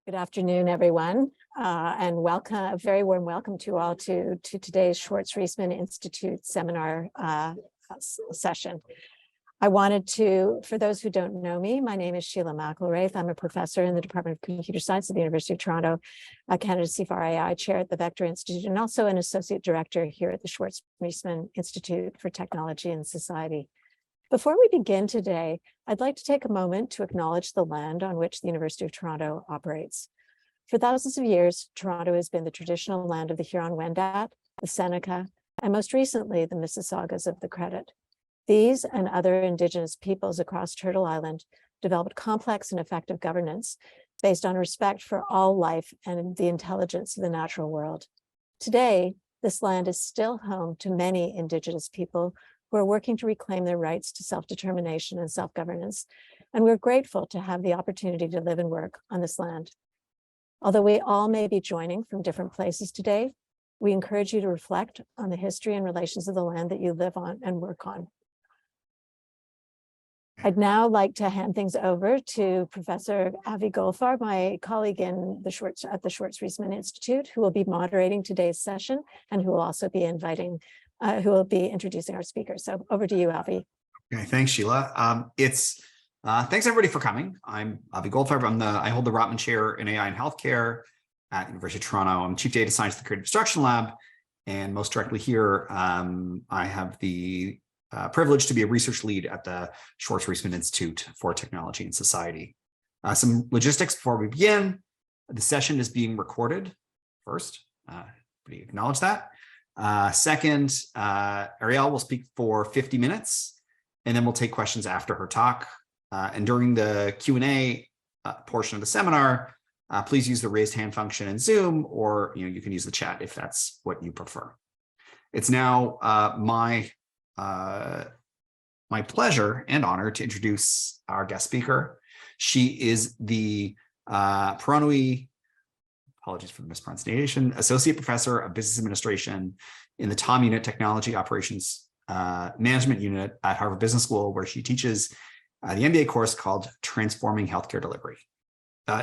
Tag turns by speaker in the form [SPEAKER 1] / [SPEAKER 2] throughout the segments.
[SPEAKER 1] Good afternoon, everyone, and welcome, a very warm welcome to you all to today's Schwartz Reisman Institute seminar session. I wanted to, for those who don't know me, my name is Sheila McElraith. I'm a professor in the Department of Computer Science at the University of Toronto, a candidacy for AI chair at the Vector Institute, and also an associate director here at the Schwartz Reisman Institute for Technology and Society. Before we begin today, I'd like to take a moment to acknowledge the land on which the University of Toronto operates. For thousands of years, Toronto has been the traditional land of the Huron-Wendat, the Seneca, and most recently, the Mississaugas of the Credit. These and other Indigenous peoples across Turtle Island developed complex and effective governance based on respect for all life and the intelligence of the natural world. Today, this land is still home to many Indigenous people who are working to reclaim their rights to self-determination and self-governance, and we're grateful to have the opportunity to live and work on this land. Although we all may be joining from different places today, we encourage you to reflect on the history and relations of the land that you live on and work on. I'd now like to hand things over to Professor Avi Goldfarb, my colleague at the Schwartz Reisman Institute, who will be moderating today's session and who will also be introducing our speakers. So over to you, Avi.
[SPEAKER 2] Okay, thanks, Sheila. Thanks everybody for coming. I'm Avi Goldfarb. I hold the Rotman Chair in AI and Healthcare at the University of Toronto. I'm Chief Data Scientist at the Creative Destruction Lab, and most directly here, I have the privilege to be a research lead at the Schwartz Reisman Institute for Technology and Society. Some logistics before we begin. The session is being recorded. First, we acknowledge that. Second, Ariel will speak for 50 minutes, and then we'll take questions after her talk. And during the Q&A portion of the seminar, please use the raised hand function in Zoom, or you can use the chat if that's what you prefer. It's now my pleasure and honor to introduce our guest speaker. She is the Peronui, apologies for the mispronunciation, Associate Professor of Business Administration in the TOM Unit Technology Operations Management Unit at Harvard Business School, where she teaches the MBA course called Transforming Healthcare Delivery.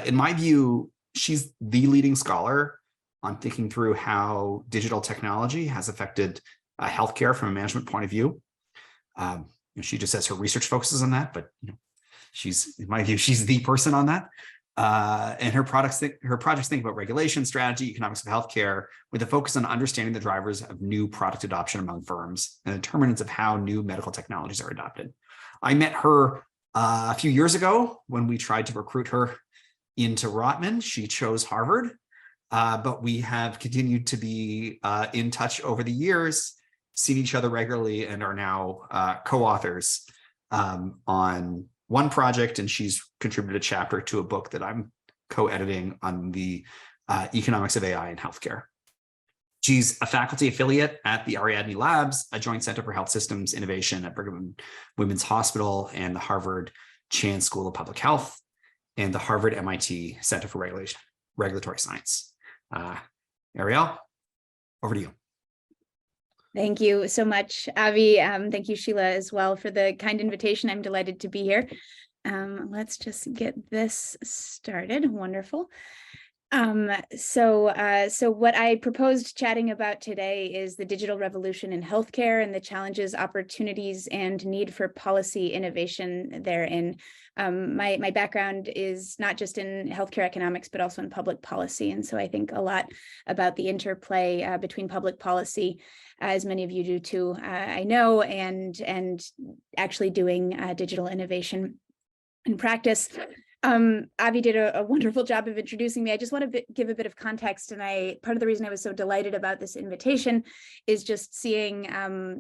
[SPEAKER 2] In my view, she's the leading scholar on thinking through how digital technology has affected healthcare from a management point of view. She just says her research focuses on that, but in my view, she's the person on that. And her projects think about regulation, strategy, economics of healthcare, with a focus on understanding the drivers of new product adoption among firms and determinants of how new medical technologies are adopted. I met her a few years ago when we tried to recruit her into Rotman. She chose Harvard, but we have continued to be in touch over the years, seen each other regularly, and are now co-authors on one project, and she's contributed a chapter to a book that I'm co-editing on the economics of AI in healthcare. She's a faculty affiliate at the Ariadne Labs, a joint center for health systems innovation at Brigham and Women's Hospital and the Harvard Chan School of Public Health and the Harvard MIT Center for Regulatory Science. Ariel, over to you.
[SPEAKER 3] Thank you so much, Avi. Thank you, Sheila, as well, for the kind invitation. I'm delighted to be here. Let's just get this started. Wonderful. So what I proposed chatting about today is the digital revolution in healthcare and the challenges, opportunities, and need for policy innovation therein. My background is not just in healthcare economics, but also in public policy. And so I think a lot about the interplay between public policy, as many of you do too, I know, and actually doing digital innovation in practice. Avi did a wonderful job of introducing me. I just want to give a bit of context, and part of the reason I was so delighted about this invitation is just seeing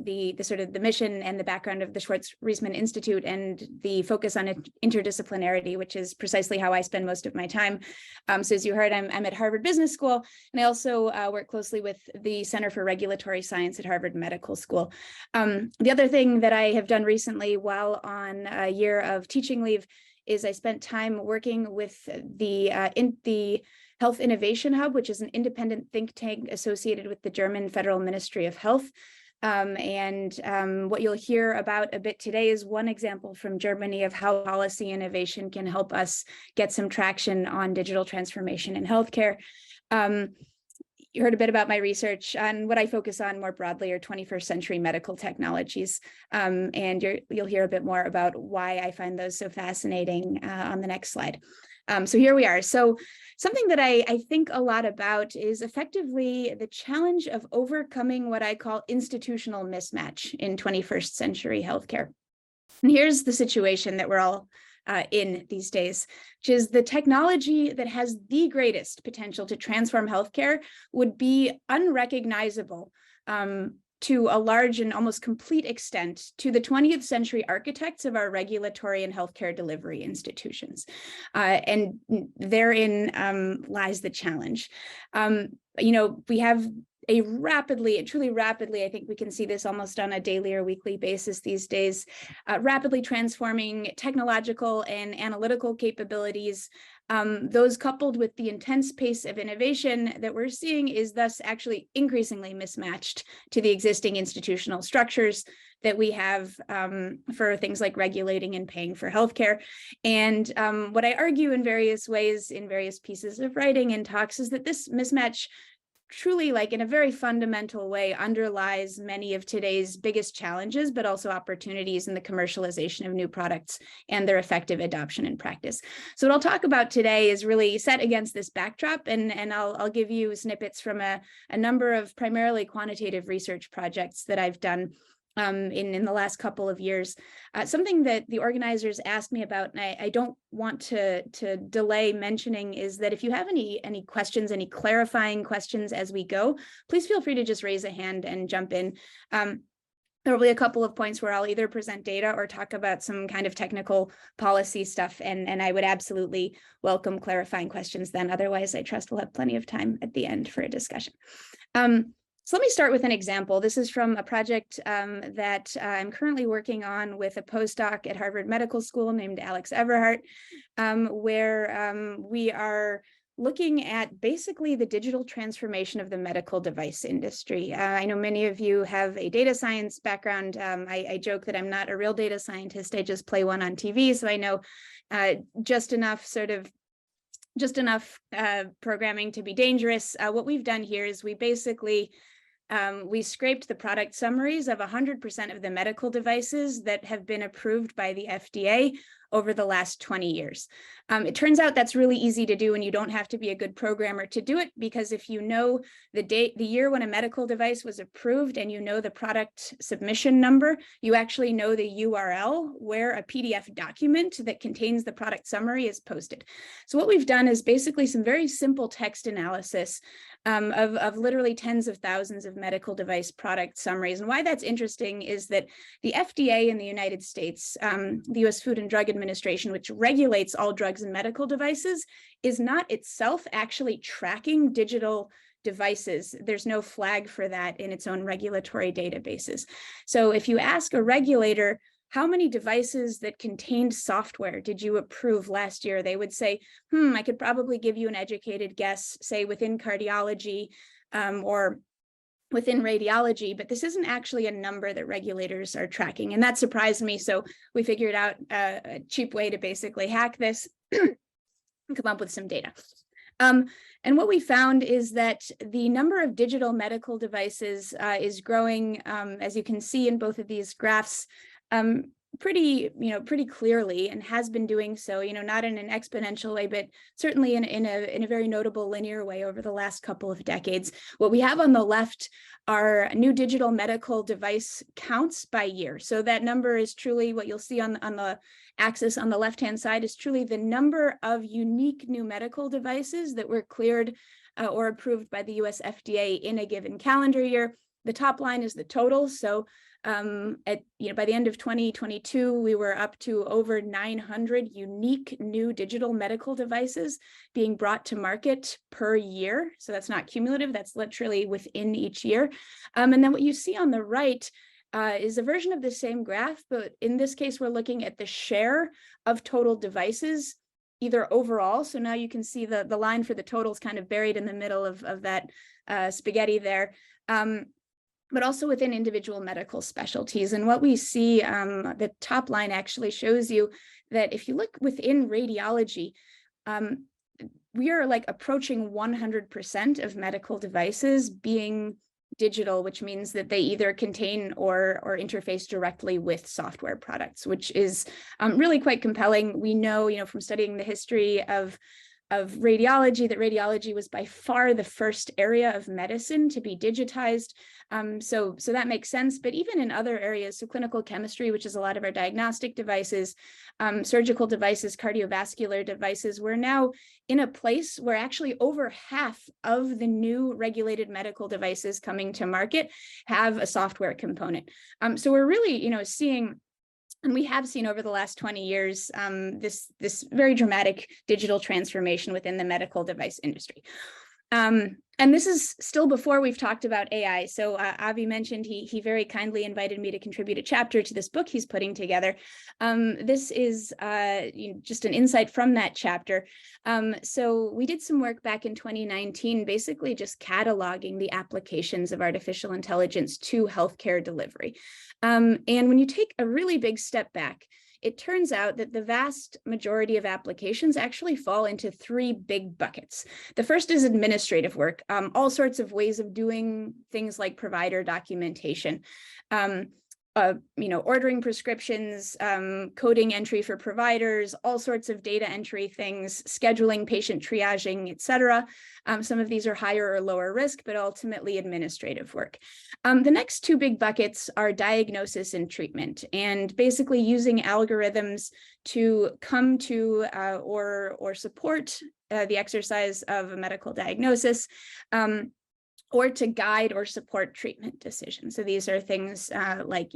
[SPEAKER 3] the sort of the mission and the background of the Schwartz Reisman Institute and the focus on interdisciplinarity, which is precisely how I spend most of my time. So as you heard, I'm at Harvard Business School, and I also work closely with the Center for Regulatory Science at Harvard Medical School. The other thing that I have done recently while on a year of teaching leave is I spent time working with the Health Innovation Hub, which is an independent think tank associated with the German Federal Ministry of Health. What you'll hear about a bit today is one example from Germany of how policy innovation can help us get some traction on digital transformation in healthcare. You heard a bit about my research, and what I focus on more broadly are 21st century medical technologies. And you'll hear a bit more about why I find those so fascinating on the next slide. So here we are. So something that I think a lot about is effectively the challenge of overcoming what I call institutional mismatch in 21st century healthcare. And here's the situation that we're all in these days, which is the technology that has the greatest potential to transform healthcare would be unrecognizable to a large and almost complete extent to the 20th century architects of our regulatory and healthcare delivery institutions. And therein lies the challenge. We have a truly rapidly, I think we can see this almost on a daily or weekly basis these days, rapidly transforming technological and analytical capabilities. Those coupled with the intense pace of innovation that we're seeing is thus actually increasingly mismatched to the existing institutional structures that we have for things like regulating and paying for healthcare. And what I argue in various ways, in various pieces of writing and talks, is that this mismatch truly, like in a very fundamental way, underlies many of today's biggest challenges, but also opportunities in the commercialization of new products and their effective adoption in practice. So what I'll talk about today is really set against this backdrop, and I'll give you snippets from a number of primarily quantitative research projects that I've done in the last couple of years. Something that the organizers asked me about, and I don't want to delay mentioning, is that if you have any questions, any clarifying questions as we go, please feel free to just raise a hand and jump in. There will be a couple of points where I'll either present data or talk about some kind of technical policy stuff, and I would absolutely welcome clarifying questions then. Otherwise, I trust we'll have plenty of time at the end for a discussion. So let me start with an example. This is from a project that I'm currently working on with a postdoc at Harvard Medical School named Alex Everhart, where we are looking at basically the digital transformation of the medical device industry. I know many of you have a data science background. I joke that I'm not a real data scientist. I just play one on TV, so I know just enough programming to be dangerous. What we've done here is we basically we scraped the product summaries of 100% of the medical devices that have been approved by the FDA over the last 20 years. It turns out that's really easy to do, and you don't have to be a good programmer to do it, because if you know the year when a medical device was approved and you know the product submission number, you actually know the URL where a PDF document that contains the product summary is posted. So what we've done is basically some very simple text analysis of literally tens of thousands of medical device product summaries. And why that's interesting is that the FDA in the United States, the US Food and Drug Administration, which regulates all drugs and medical devices, is not itself actually tracking digital devices. There's no flag for that in its own regulatory databases. So if you ask a regulator, how many devices that contained software did you approve last year? They would say, I could probably give you an educated guess, say within cardiology or within radiology, but this isn't actually a number that regulators are tracking. And that surprised me. So we figured out a cheap way to basically hack this and come up with some data. And what we found is that the number of digital medical devices is growing, as you can see in both of these graphs, pretty clearly, and has been doing so, not in an exponential way, but certainly in a very notable linear way over the last couple of decades. What we have on the left are new digital medical device counts by year. So that number is truly what you'll see on the axis on the left-hand side is truly the number of unique new medical devices that were cleared or approved by the US FDA in a given calendar year. The top line is the total. So by the end of 2022, we were up to over 900 unique new digital medical devices being brought to market per year. So that's not cumulative, that's literally within each year. And then what you see on the right is a version of the same graph, but in this case, we're looking at the share of total devices, either overall. So now you can see the line for the totals kind of buried in the middle of that spaghetti there. but also within individual medical specialties. And what we see, the top line actually shows you that if you look within radiology, we are like approaching 100% of medical devices being digital, which means that they either contain or interface directly with software products, which is really quite compelling. We know, from studying the history of radiology, that radiology was by far the first area of medicine to be digitized. So that makes sense. But even in other areas, so clinical chemistry, which is a lot of our diagnostic devices, surgical devices, cardiovascular devices, we're now in a place where actually over half of the new regulated medical devices coming to market have a software component. So we're really, seeing, and we have seen over the last 20 years, this very dramatic digital transformation within the medical device industry. And this is still before we've talked about AI. So Avi mentioned he very kindly invited me to contribute a chapter to this book he's putting together. This is just an insight from that chapter. So we did some work back in 2019, basically just cataloging the applications of artificial intelligence to healthcare delivery. And when you take a really big step back, it turns out that the vast majority of applications actually fall into three big buckets. The first is administrative work, all sorts of ways of doing things like provider documentation, ordering prescriptions, coding entry for providers, all sorts of data entry things, scheduling, patient triaging, et cetera. Some of these are higher or lower risk, but ultimately administrative work. The next two big buckets are diagnosis and treatment, and basically using algorithms to come to or support the exercise of a medical diagnosis, or to guide or support treatment decisions. So these are things like,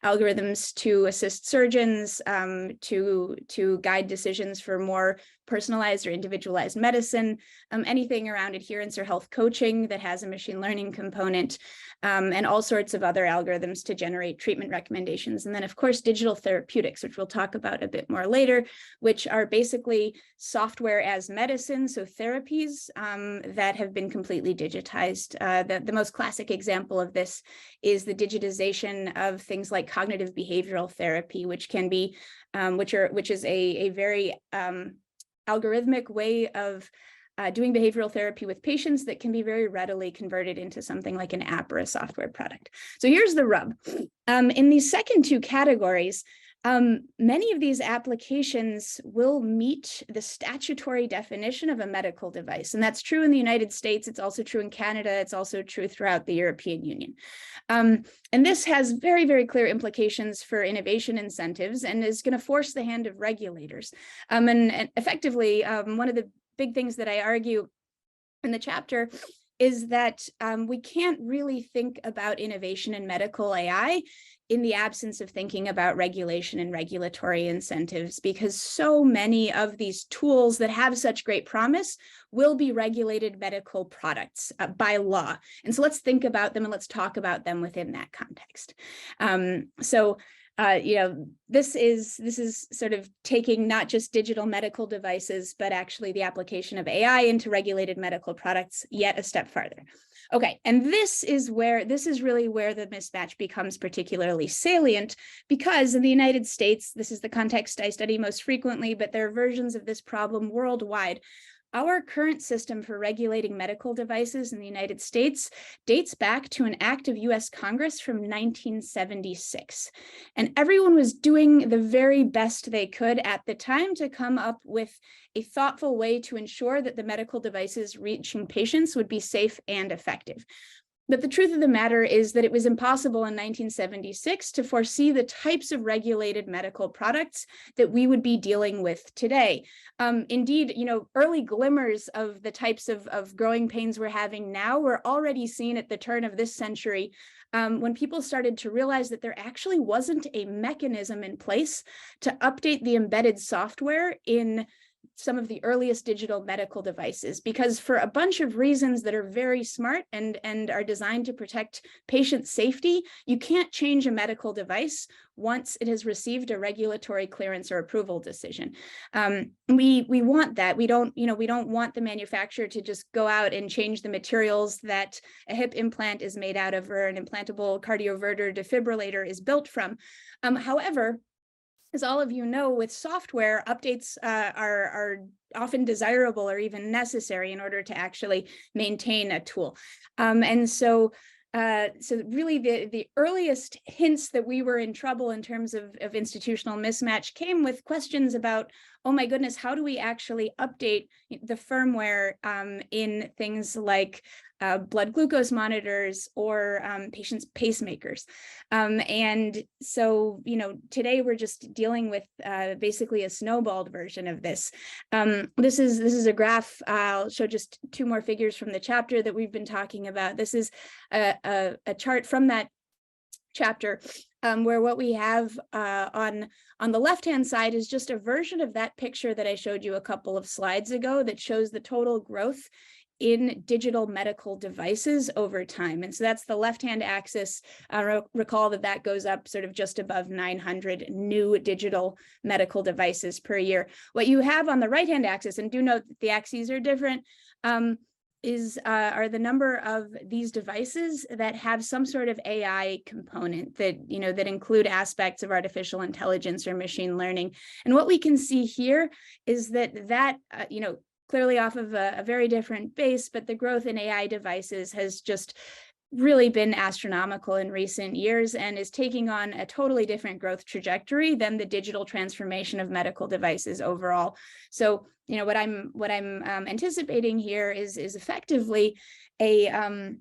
[SPEAKER 3] algorithms to assist surgeons, to guide decisions for more personalized or individualized medicine, anything around adherence or health coaching that has a machine learning component, and all sorts of other algorithms to generate treatment recommendations. And then, of course, digital therapeutics, which we'll talk about a bit more later, which are basically software as medicine, so therapies that have been completely digitized. The most classic example of this is the digitization of things like cognitive behavioral therapy, which can be, which is a very algorithmic way of doing behavioral therapy with patients that can be very readily converted into something like an app or a software product. So here's the rub. In these second two categories, many of these applications will meet the statutory definition of a medical device. And that's true in the United States. It's also true in Canada. It's also true throughout the European Union. And this has very, very clear implications for innovation incentives and is going to force the hand of regulators. And effectively, one of the big things that I argue in the chapter is that we can't really think about innovation in medical AI in the absence of thinking about regulation and regulatory incentives, because so many of these tools that have such great promise will be regulated medical products by law. And so let's think about them and let's talk about them within that context. This is sort of taking not just digital medical devices, but actually the application of AI into regulated medical products yet a step farther. Okay, and this is really where the mismatch becomes particularly salient, because in the United States, this is the context I study most frequently, but there are versions of this problem worldwide. Our current system for regulating medical devices in the United States dates back to an act of US Congress from 1976. And everyone was doing the very best they could at the time to come up with a thoughtful way to ensure that the medical devices reaching patients would be safe and effective. But the truth of the matter is that it was impossible in 1976 to foresee the types of regulated medical products that we would be dealing with today. Indeed, early glimmers of the types of growing pains we're having now were already seen at the turn of this century, when people started to realize that there actually wasn't a mechanism in place to update the embedded software in some of the earliest digital medical devices, because for a bunch of reasons that are very smart and are designed to protect patient safety, you can't change a medical device once it has received a regulatory clearance or approval decision. We want that. We don't want the manufacturer to just go out and change the materials that a hip implant is made out of, or an implantable cardioverter defibrillator is built from. However, as all of you know, with software, updates are often desirable or even necessary in order to actually maintain a tool. So really the earliest hints that we were in trouble in terms of institutional mismatch came with questions about, oh my goodness, how do we actually update the firmware in things like blood glucose monitors or patients' pacemakers. And so, today we're just dealing with basically a snowballed version of this. This is a graph. I'll show just two more figures from the chapter that we've been talking about. This is a chart from that chapter where what we have on the left-hand side is just a version of that picture that I showed you a couple of slides ago that shows the total growth in digital medical devices over time. And so that's the left-hand axis. Recall that goes up sort of just above 900 new digital medical devices per year. What you have on the right-hand axis, and do note that the axes are different, are the number of these devices that have some sort of AI component that, that include aspects of artificial intelligence or machine learning. And what we can see here is that clearly off of a very different base, but the growth in AI devices has just really been astronomical in recent years and is taking on a totally different growth trajectory than the digital transformation of medical devices overall. So, what I'm anticipating here is effectively a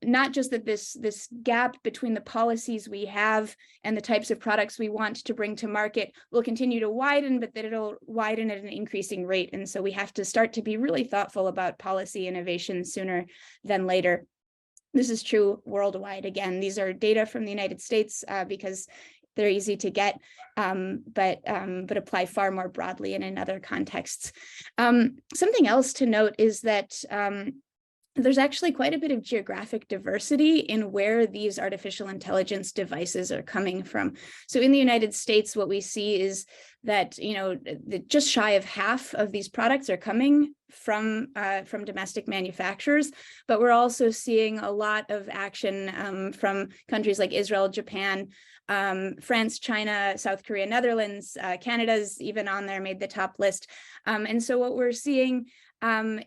[SPEAKER 3] not just that this gap between the policies we have and the types of products we want to bring to market will continue to widen, but that it'll widen at an increasing rate. And so we have to start to be really thoughtful about policy innovation sooner than later. This is true worldwide. Again, these are data from the United States because they're easy to get, but apply far more broadly and in other contexts. Something else to note is that there's actually quite a bit of geographic diversity in where these artificial intelligence devices are coming from. So in the United States, what we see is that, just shy of half of these products are coming from domestic manufacturers, but we're also seeing a lot of action from countries like Israel, Japan, France, China, South Korea, Netherlands, Canada's even on there, made the top list. And so what we're seeing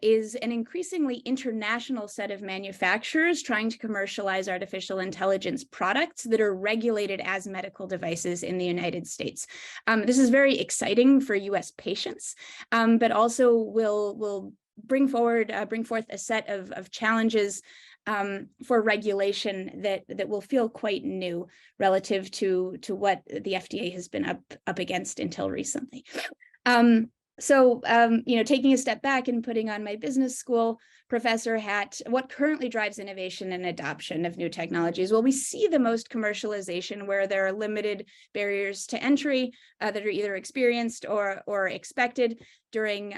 [SPEAKER 3] is an increasingly international set of manufacturers trying to commercialize artificial intelligence products that are regulated as medical devices in the United States. This is very exciting for US patients, but also will bring forth a set of challenges for regulation that will feel quite new relative to what the FDA has been up against until recently. So, taking a step back and putting on my business school professor hat, what currently drives innovation and adoption of new technologies? Well, we see the most commercialization where there are limited barriers to entry that are either experienced or expected during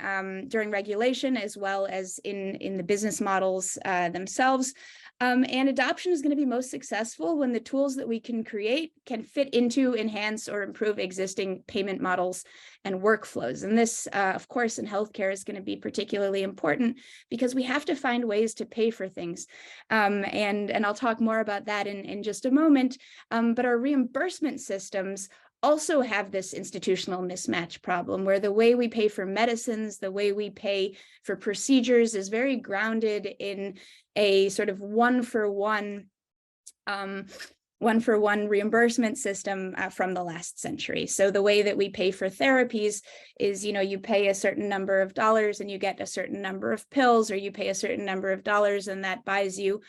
[SPEAKER 3] regulation, as well as in the business models themselves. And adoption is going to be most successful when the tools that we can create can fit into, enhance, or improve existing payment models and workflows. And this, of course, in healthcare is going to be particularly important because we have to find ways to pay for things. And I'll talk more about that in just a moment. But our reimbursement systems also have this institutional mismatch problem where the way we pay for medicines, the way we pay for procedures is very grounded in a sort of one-for-one reimbursement system from the last century. So the way that we pay for therapies is, you pay a certain number of dollars and you get a certain number of pills, or you pay a certain number of dollars and that buys you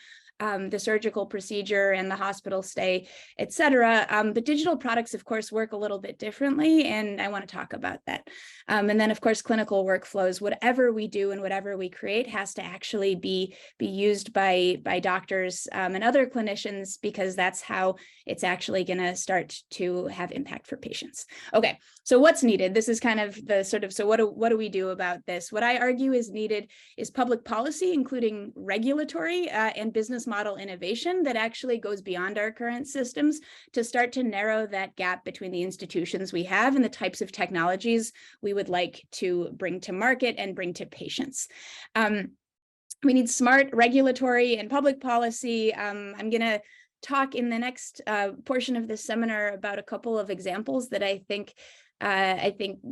[SPEAKER 3] the surgical procedure and the hospital stay, et cetera. But digital products, of course, work a little bit differently, and I want to talk about that. And then, of course, clinical workflows, whatever we do and whatever we create has to actually be used by doctors and other clinicians, because that's how it's actually going to start to have impact for patients. Okay, so what's needed? This is kind of the sort of, so what do we do about this? What I argue is needed is public policy, including regulatory and business model innovation that actually goes beyond our current systems to start to narrow that gap between the institutions we have and the types of technologies we would like to bring to market and bring to patients. We need smart regulatory and public policy. I'm going to talk in the next portion of this seminar about a couple of examples that I think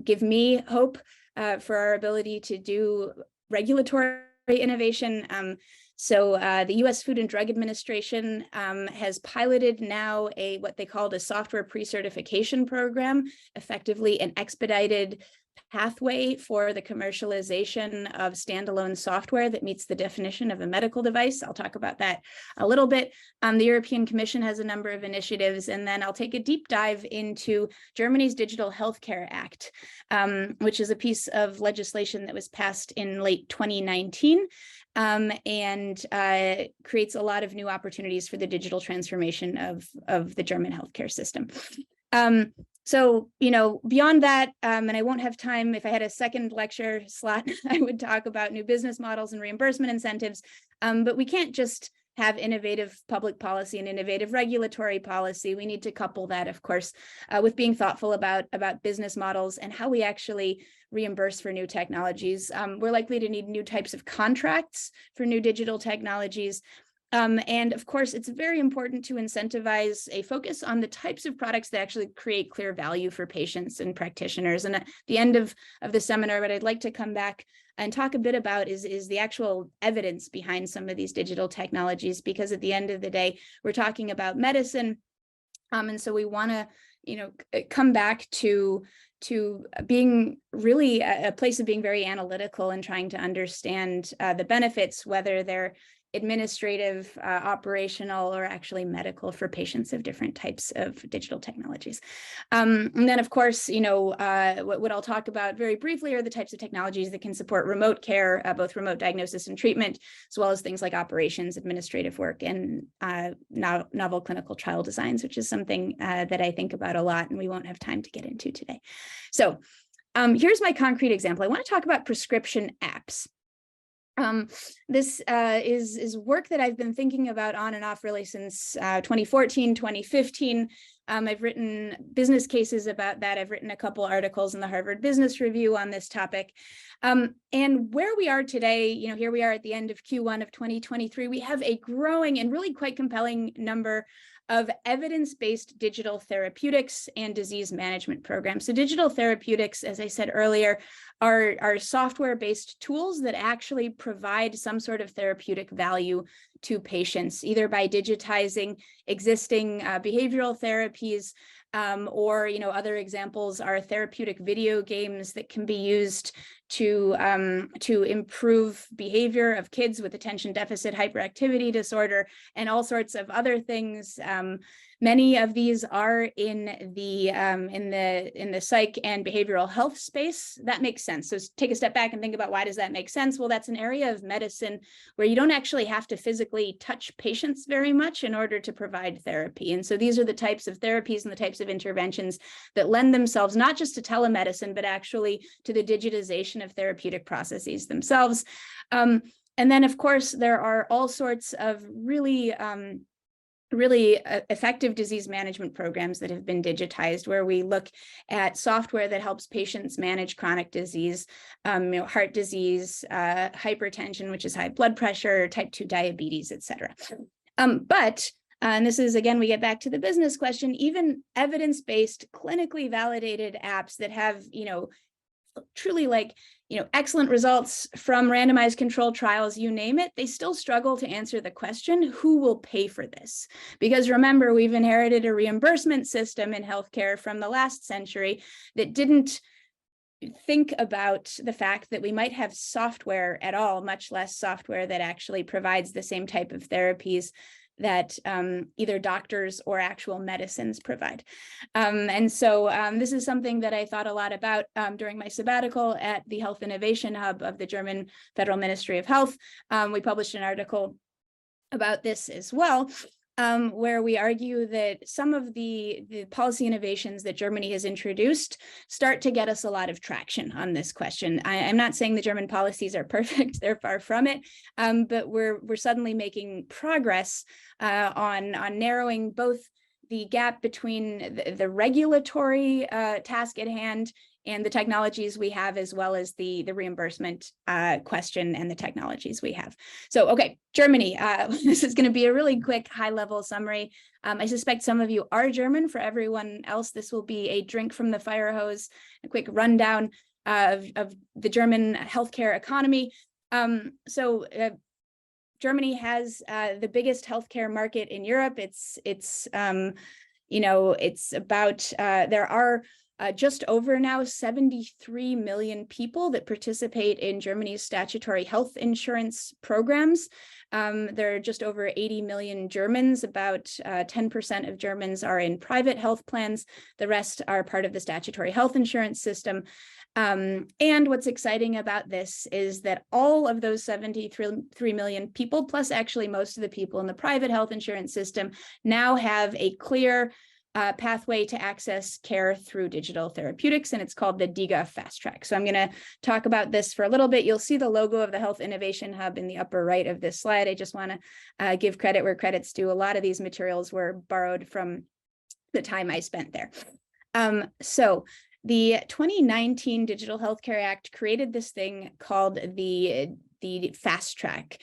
[SPEAKER 3] give me hope for our ability to do regulatory innovation. So the U.S. Food and Drug Administration has piloted now what they called a software pre-certification program, effectively an expedited pathway for the commercialization of standalone software that meets the definition of a medical device. I'll talk about that a little bit. The European Commission has a number of initiatives, and then I'll take a deep dive into Germany's Digital Healthcare Act, which is a piece of legislation that was passed in late 2019. And creates a lot of new opportunities for the digital transformation of the German healthcare system. So, beyond that, and I won't have time, if I had a second lecture slot, I would talk about new business models and reimbursement incentives, but we can't just have innovative public policy and innovative regulatory policy. We need to couple that, of course, with being thoughtful about business models and how we actually reimburse for new technologies. We're likely to need new types of contracts for new digital technologies. And of course, it's very important to incentivize a focus on the types of products that actually create clear value for patients and practitioners. And at the end of the seminar, what I'd like to come back and talk a bit about is the actual evidence behind some of these digital technologies, because at the end of the day, we're talking about medicine. And so we want to, come back to being really a place of being very analytical and trying to understand the benefits, whether they're administrative, operational, or actually medical for patients of different types of digital technologies. And then, of course, what I'll talk about very briefly are the types of technologies that can support remote care, both remote diagnosis and treatment, as well as things like operations, administrative work, and novel clinical trial designs, which is something that I think about a lot, and we won't have time to get into today. So here's my concrete example. I want to talk about prescription apps. This is work that I've been thinking about on and off really since 2014, 2015. I've written business cases about that. I've written a couple articles in the Harvard Business Review on this topic. And where we are today, here we are at the end of Q1 of 2023, we have a growing and really quite compelling number of evidence-based digital therapeutics and disease management programs. So digital therapeutics, as I said earlier, are software-based tools that actually provide some sort of therapeutic value to patients, either by digitizing existing behavioral therapies, or other examples are therapeutic video games that can be used to improve behavior of kids with attention deficit hyperactivity disorder and all sorts of other things. Many of these are in the psych and behavioral health space. That makes sense. So take a step back and think about, why does that make sense? Well, that's an area of medicine where you don't actually have to physically touch patients very much in order to provide therapy. And so these are the types of therapies and the types of interventions that lend themselves not just to telemedicine, but actually to the digitization of therapeutic processes themselves. And then, of course, there are all sorts of really effective disease management programs that have been digitized, where we look at software that helps patients manage chronic disease, heart disease, hypertension, which is high blood pressure, type 2 diabetes, et cetera. And this is, again, we get back to the business question, even evidence-based, clinically validated apps that have, truly excellent results from randomized controlled trials, you name it, they still struggle to answer the question, who will pay for this? Because remember, we've inherited a reimbursement system in healthcare from the last century that didn't think about the fact that we might have software at all, much less software that actually provides the same type of therapies that either doctors or actual medicines provide. And so this is something that I thought a lot about during my sabbatical at the Health Innovation Hub of the German Federal Ministry of Health. We published an article about this as well, where we argue that some of the policy innovations that Germany has introduced start to get us a lot of traction on this question. I'm not saying the German policies are perfect, they're far from it, but we're suddenly making progress on narrowing both the gap between the regulatory task at hand and the technologies we have, as well as the reimbursement question and the technologies we have. So, okay, Germany, this is going to be a really quick high-level summary. I suspect some of you are German. For everyone else, this will be a drink from the fire hose, a quick rundown of the German healthcare economy. Germany has the biggest healthcare market in Europe. It's about, there are just over now 73 million people that participate in Germany's statutory health insurance programs. There are just over 80 million Germans. About 10% of Germans are in private health plans. The rest are part of the statutory health insurance system. And what's exciting about this is that all of those 73 million people, plus actually most of the people in the private health insurance system, now have a clear pathway to access care through digital therapeutics, and it's called the DiGA Fast Track. So I'm going to talk about this for a little bit. You'll see the logo of the Health Innovation Hub in the upper right of this slide. I just want to give credit where credit's due. A lot of these materials were borrowed from the time I spent there. So the 2019 Digital Healthcare Act created this thing called the Fast Track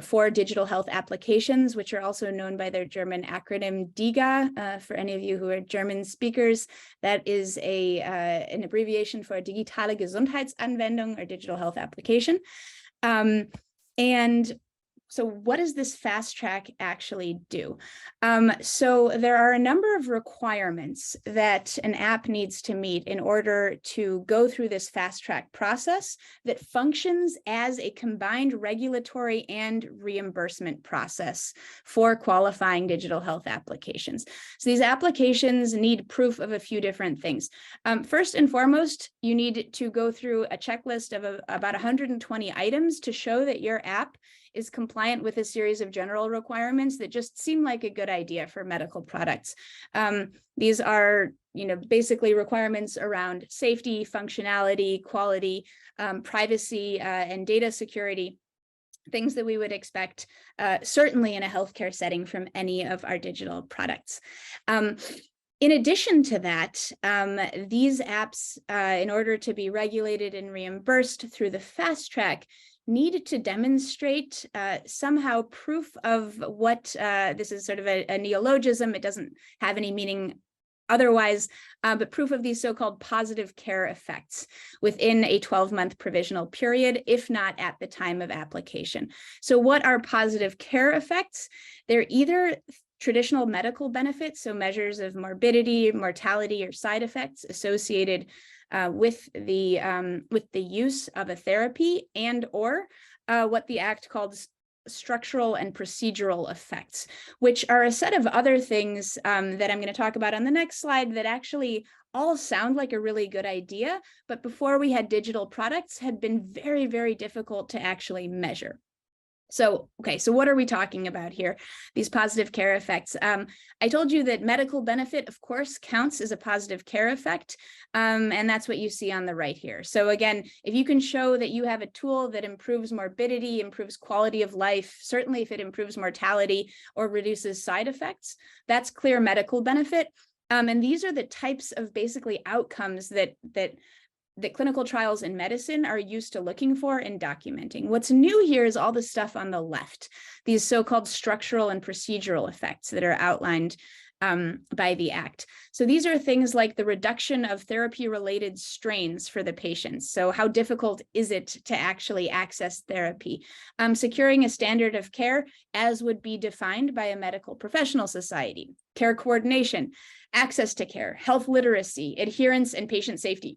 [SPEAKER 3] for digital health applications, which are also known by their German acronym DiGA. For any of you who are German speakers, that is an abbreviation for digitale Gesundheitsanwendung, or digital health application. And so what does this fast track actually do? So there are a number of requirements that an app needs to meet in order to go through this fast track process that functions as a combined regulatory and reimbursement process for qualifying digital health applications. So these applications need proof of a few different things. First and foremost, you need to go through a checklist of about 120 items to show that your app is compliant with a series of general requirements that just seem like a good idea for medical products. These are, basically requirements around safety, functionality, quality, privacy, and data security, things that we would expect certainly in a healthcare setting from any of our digital products. In addition to that, these apps, in order to be regulated and reimbursed through the fast track, needed to demonstrate somehow proof of what, this is sort of a neologism, it doesn't have any meaning otherwise, but proof of these so-called positive care effects within a 12-month provisional period, if not at the time of application. So what are positive care effects? They're either traditional medical benefits, so measures of morbidity, mortality, or side effects associated with the use of a therapy, and or what the Act calls structural and procedural effects, which are a set of other things that I'm going to talk about on the next slide that actually all sound like a really good idea, but before we had digital products had been very, very difficult to actually measure. So, okay, so what are we talking about here? These positive care effects. I told you that medical benefit, of course, counts as a positive care effect, and that's what you see on the right here. So again, if you can show that you have a tool that improves morbidity, improves quality of life, certainly if it improves mortality or reduces side effects, that's clear medical benefit. And these are the types of basically outcomes that clinical trials in medicine are used to looking for and documenting. What's new here is all the stuff on the left, these so-called structural and procedural effects that are outlined by the Act. So these are things like the reduction of therapy-related strains for the patients. So how difficult is it to actually access therapy? Securing a standard of care as would be defined by a medical professional society, care coordination, access to care, health literacy, adherence, and patient safety.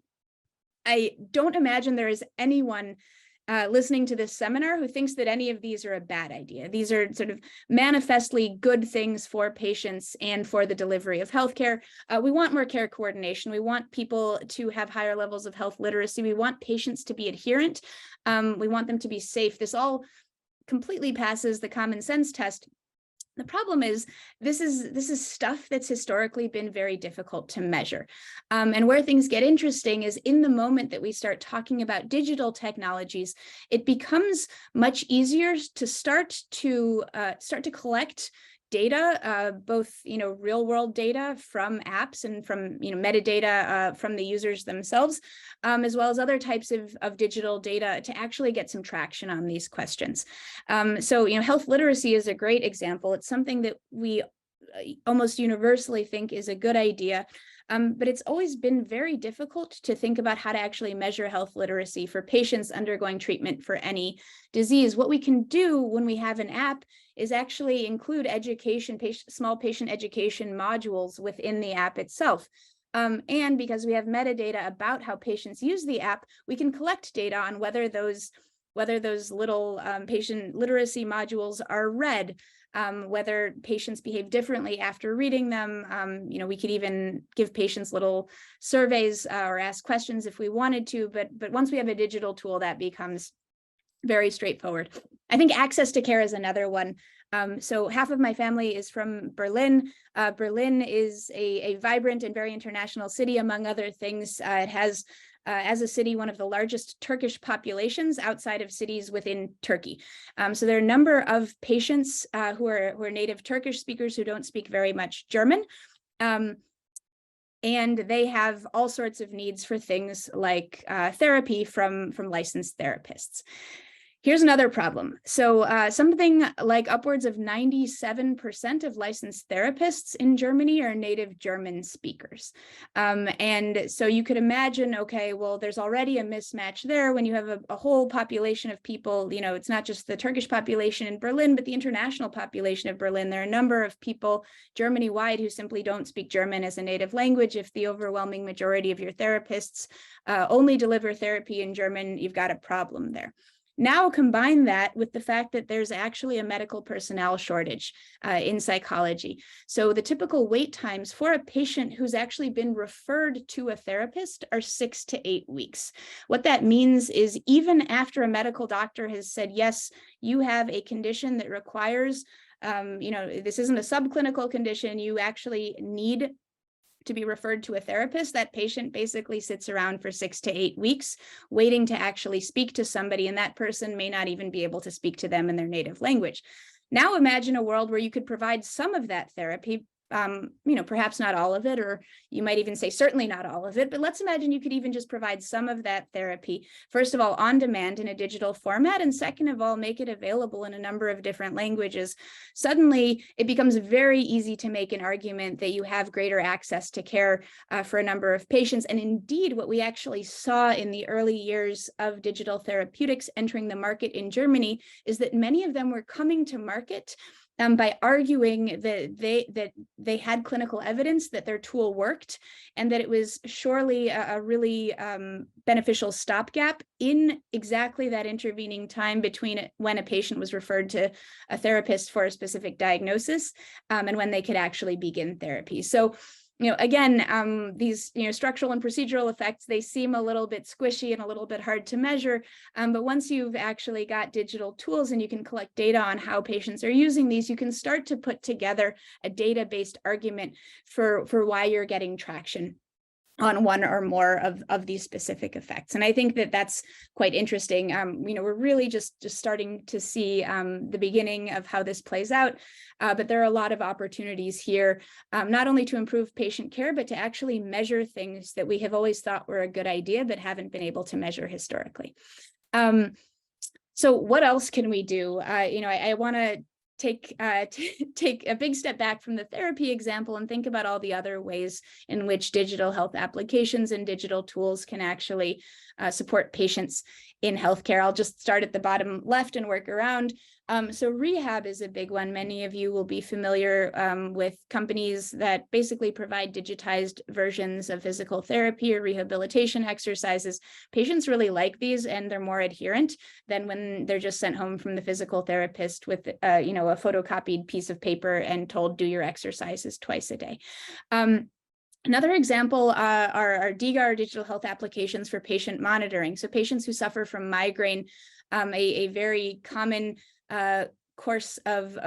[SPEAKER 3] I don't imagine there is anyone listening to this seminar who thinks that any of these are a bad idea. These are sort of manifestly good things for patients and for the delivery of healthcare. We want more care coordination. We want people to have higher levels of health literacy. We want patients to be adherent. We want them to be safe. This all completely passes the common sense test. The problem is this is stuff that's historically been very difficult to measure. And where things get interesting is in the moment that we start talking about digital technologies, it becomes much easier to start to collect data, both real world data from apps and from metadata from the users themselves, as well as other types of digital data to actually get some traction on these questions. So health literacy is a great example. It's something that we almost universally think is a good idea. But it's always been very difficult to think about how to actually measure health literacy for patients undergoing treatment for any disease. What we can do when we have an app is actually include small patient education modules within the app itself. And because we have metadata about how patients use the app, we can collect data on whether those little patient literacy modules are read, whether patients behave differently after reading them. We could even give patients little surveys or ask questions if we wanted to, but once we have a digital tool, that becomes very straightforward. I think access to care is another one. So half of my family is from Berlin. Berlin is a vibrant and very international city, among other things. It has as a city, one of the largest Turkish populations outside of cities within Turkey. So there are a number of patients who are native Turkish speakers who don't speak very much German. And they have all sorts of needs for things like therapy from licensed therapists. Here's another problem. So something like upwards of 97% of licensed therapists in Germany are native German speakers. And so you could imagine, okay, well, there's already a mismatch there when you have a whole population of people, it's not just the Turkish population in Berlin, but the international population of Berlin. There are a number of people Germany-wide who simply don't speak German as a native language. If the overwhelming majority of your therapists only deliver therapy in German, you've got a problem there. Now combine that with the fact that there's actually a medical personnel shortage in psychology. So the typical wait times for a patient who's actually been referred to a therapist are 6 to 8 weeks. What that means is even after a medical doctor has said, yes, you have a condition that requires, this isn't a subclinical condition, you actually need to be referred to a therapist, that patient basically sits around for 6 to 8 weeks waiting to actually speak to somebody, and that person may not even be able to speak to them in their native language. Now imagine a world where you could provide some of that therapy, perhaps not all of it, or you might even say certainly not all of it, but let's imagine you could even just provide some of that therapy, first of all, on demand in a digital format, and second of all, make it available in a number of different languages. Suddenly, it becomes very easy to make an argument that you have greater access to care for a number of patients. And indeed, what we actually saw in the early years of digital therapeutics entering the market in Germany is that many of them were coming to market by arguing that they had clinical evidence that their tool worked and that it was surely a really beneficial stopgap in exactly that intervening time between when a patient was referred to a therapist for a specific diagnosis and when they could actually begin therapy. So, again, these structural and procedural effects, they seem a little bit squishy and a little bit hard to measure. But once you've actually got digital tools and you can collect data on how patients are using these, you can start to put together a data-based argument for why you're getting traction on one or more of these specific effects. And I think that that's quite interesting. We're really just starting to see the beginning of how this plays out, but there are a lot of opportunities here, not only to improve patient care, but to actually measure things that we have always thought were a good idea, but haven't been able to measure historically. So what else can we do? I want to take a big step back from the therapy example and think about all the other ways in which digital health applications and digital tools can actually support patients in healthcare. I'll just start at the bottom left and work around. So rehab is a big one. Many of you will be familiar with companies that basically provide digitized versions of physical therapy or rehabilitation exercises. Patients really like these, and they're more adherent than when they're just sent home from the physical therapist with a photocopied piece of paper and told do your exercises twice a day. Another example are DIGA, or digital health applications for patient monitoring. So patients who suffer from migraine, a very common course of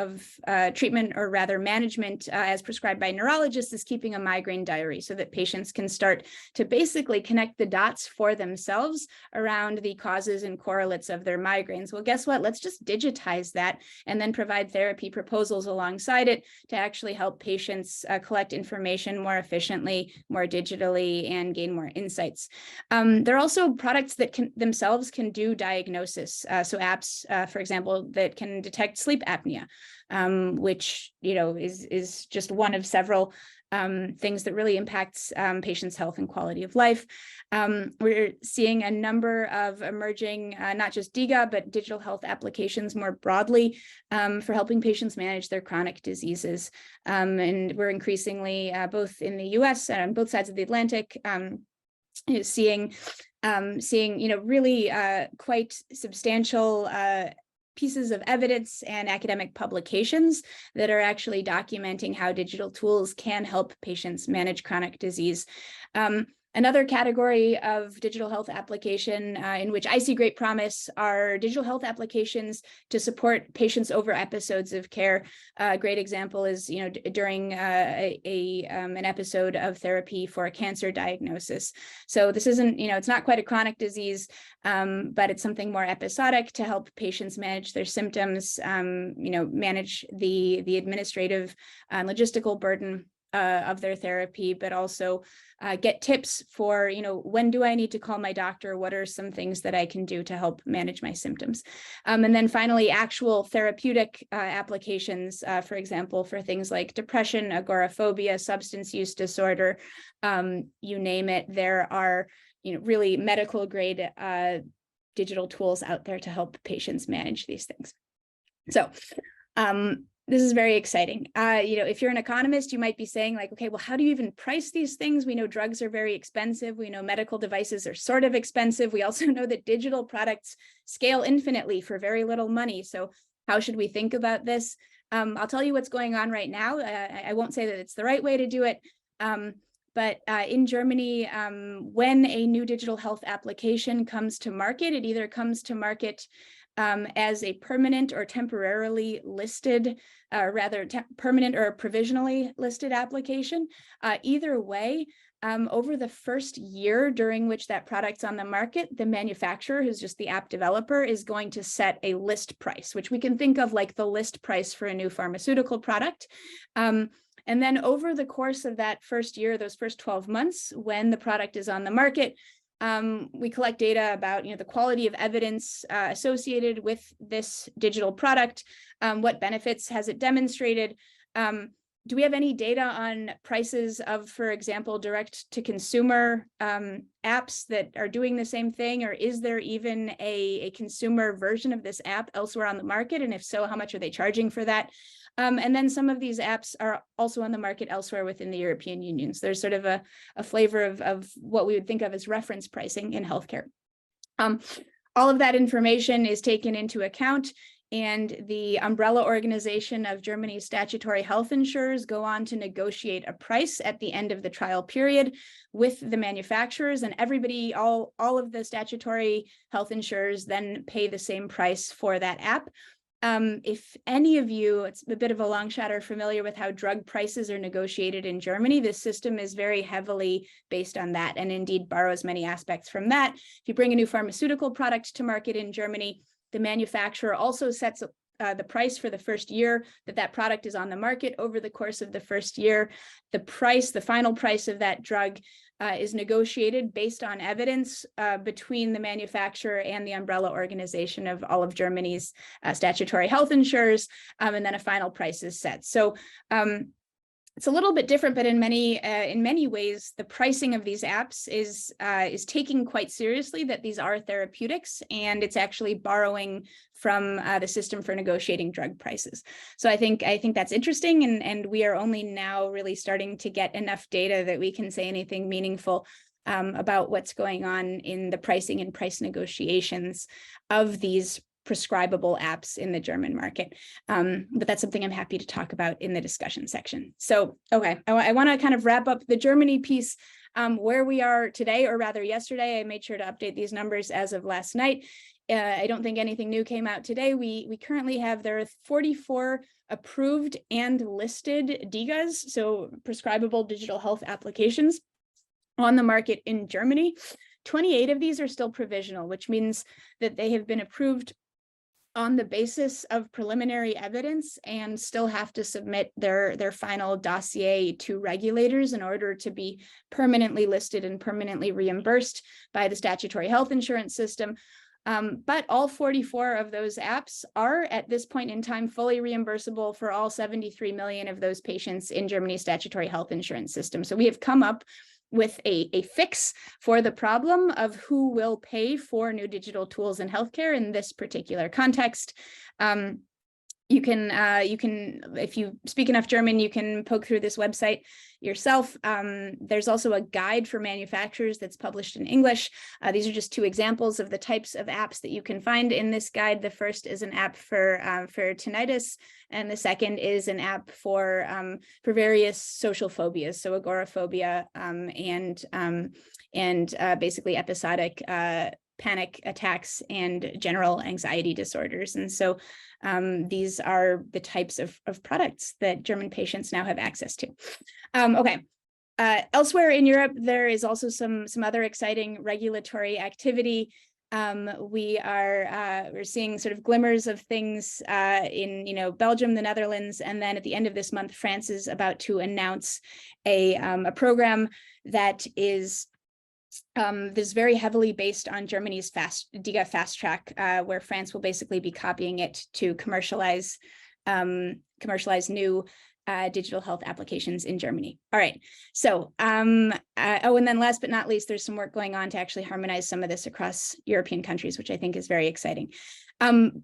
[SPEAKER 3] treatment, or rather management as prescribed by neurologists, is keeping a migraine diary so that patients can start to basically connect the dots for themselves around the causes and correlates of their migraines. Well, guess what? Let's just digitize that and then provide therapy proposals alongside it to actually help patients collect information more efficiently, more digitally, and gain more insights. There are also products that themselves can do diagnosis. So apps, for example, that can detect sleep apnea, which is just one of several things that really impacts patients' health and quality of life. We're seeing a number of emerging, not just DIGA, but digital health applications more broadly for helping patients manage their chronic diseases. And we're increasingly, both in the US and on both sides of the Atlantic, seeing really quite substantial pieces of evidence and academic publications that are actually documenting how digital tools can help patients manage chronic disease. Another category of digital health application in which I see great promise are digital health applications to support patients over episodes of care. A great example is, during an episode of therapy for a cancer diagnosis. So this isn't, it's not quite a chronic disease, but it's something more episodic to help patients manage their symptoms, manage the administrative and logistical burden of their therapy, but also get tips for, when do I need to call my doctor? What are some things that I can do to help manage my symptoms? And then finally, actual therapeutic applications, for example, for things like depression, agoraphobia, substance use disorder, you name it. There are, really medical grade digital tools out there to help patients manage these things. So, this is very exciting. If you're an economist, you might be saying like, okay, well, how do you even price these things? We know drugs are very expensive. We know medical devices are sort of expensive. We also know that digital products scale infinitely for very little money. So how should we think about this? I'll tell you what's going on right now. I won't say that it's the right way to do it. But in Germany, when a new digital health application comes to market, it either comes to market as a permanent or temporarily listed, permanent or provisionally listed application. Either way, over the first year during which that product's on the market, the manufacturer, who's just the app developer, is going to set a list price, which we can think of like the list price for a new pharmaceutical product. And then over the course of that first year, those first 12 months, when the product is on the market, we collect data about the quality of evidence associated with this digital product. What benefits has it demonstrated? Do we have any data on prices of, for example, direct to consumer apps that are doing the same thing? Or is there even a consumer version of this app elsewhere on the market? And if so, how much are they charging for that? And then some of these apps are also on the market elsewhere within the European Union. So there's sort of a flavor of what we would think of as reference pricing in healthcare. All of that information is taken into account, and the umbrella organization of Germany's statutory health insurers go on to negotiate a price at the end of the trial period with the manufacturers, and everybody, all of the statutory health insurers then pay the same price for that app. If any of you, it's a bit of a long shot, are familiar with how drug prices are negotiated in Germany, this system is very heavily based on that, and indeed borrows many aspects from that. If you bring a new pharmaceutical product to market in Germany, the manufacturer also sets the price for the first year that product is on the market. Over the course of the first year, the final price of that drug is negotiated based on evidence between the manufacturer and the umbrella organization of all of Germany's statutory health insurers, and then a final price is set. So It's a little bit different, but in many ways, the pricing of these apps is taking quite seriously that these are therapeutics, and it's actually borrowing from the system for negotiating drug prices. So I think that's interesting, and we are only now really starting to get enough data that we can say anything meaningful about what's going on in the pricing and price negotiations of these prescribable apps in the German market. But that's something I'm happy to talk about in the discussion section. So, okay, I want to kind of wrap up the Germany piece where we are today, or rather yesterday. I made sure to update these numbers as of last night. I don't think anything new came out today. We currently have, there are 44 approved and listed DIGAs, so prescribable digital health applications on the market in Germany. 28 of these are still provisional, which means that they have been approved on the basis of preliminary evidence and still have to submit their final dossier to regulators in order to be permanently listed and permanently reimbursed by the statutory health insurance system. But all 44 of those apps are at this point in time fully reimbursable for all 73 million of those patients in Germany's statutory health insurance system. So we have come up with a fix for the problem of who will pay for new digital tools in healthcare in this particular context. You can, if you speak enough German, you can poke through this website yourself. There's also a guide for manufacturers that's published in English. These are just two examples of the types of apps that you can find in this guide. The first is an app for tinnitus, and the second is an app for various social phobias, so agoraphobia and basically episodic panic attacks and general anxiety disorders. And so these are the types of products that German patients now have access to. Okay. Elsewhere in Europe, there is also some other exciting regulatory activity. We're seeing sort of glimmers of things in Belgium, the Netherlands, and then at the end of this month, France is about to announce a program that is very heavily based on Germany's DIGA Fast Track, where France will basically be copying it to commercialize new digital health applications in Germany. All right. So, and then last but not least, there's some work going on to actually harmonize some of this across European countries, which I think is very exciting.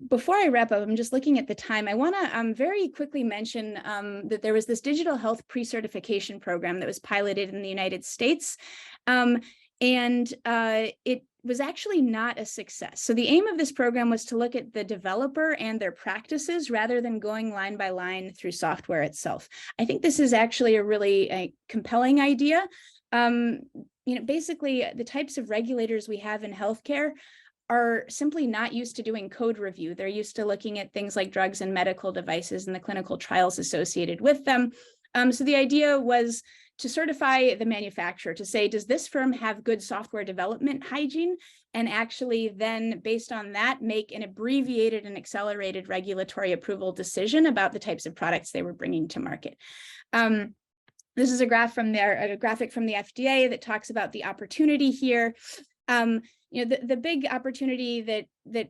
[SPEAKER 3] Before I wrap up, I'm just looking at the time. I want to very quickly mention that there was this digital health pre-certification program that was piloted in the United States. And it was actually not a success. So the aim of this program was to look at the developer and their practices rather than going line by line through software itself. I think this is actually a really compelling idea. Basically, the types of regulators we have in healthcare are simply not used to doing code review. They're used to looking at things like drugs and medical devices and the clinical trials associated with them. So the idea was to certify the manufacturer, to say, does this firm have good software development hygiene? And actually then, based on that, make an abbreviated and accelerated regulatory approval decision about the types of products they were bringing to market. This is a graphic from the FDA that talks about the opportunity here. The big opportunity that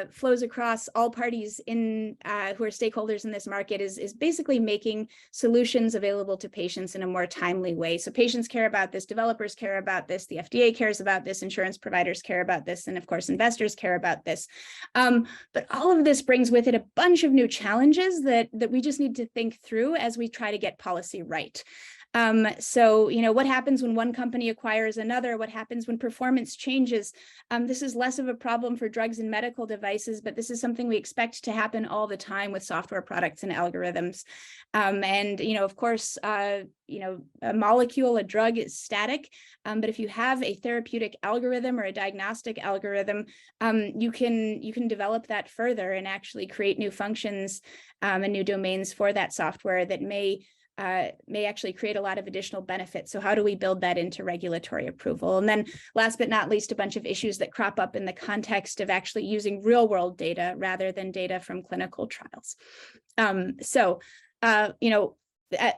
[SPEAKER 3] flows across all parties who are stakeholders in this market is basically making solutions available to patients in a more timely way. So patients care about this, developers care about this, the FDA cares about this, insurance providers care about this, and of course, investors care about this. But all of this brings with it a bunch of new challenges that we just need to think through as we try to get policy right. So, what happens when one company acquires another? What happens when performance changes? This is less of a problem for drugs and medical devices, but this is something we expect to happen all the time with software products and algorithms. Of course, a molecule, a drug is static, but if you have a therapeutic algorithm or a diagnostic algorithm, you can develop that further and actually create new functions and new domains for that software that may actually create a lot of additional benefits. So how do we build that into regulatory approval? And then last but not least, a bunch of issues that crop up in the context of actually using real world data rather than data from clinical trials.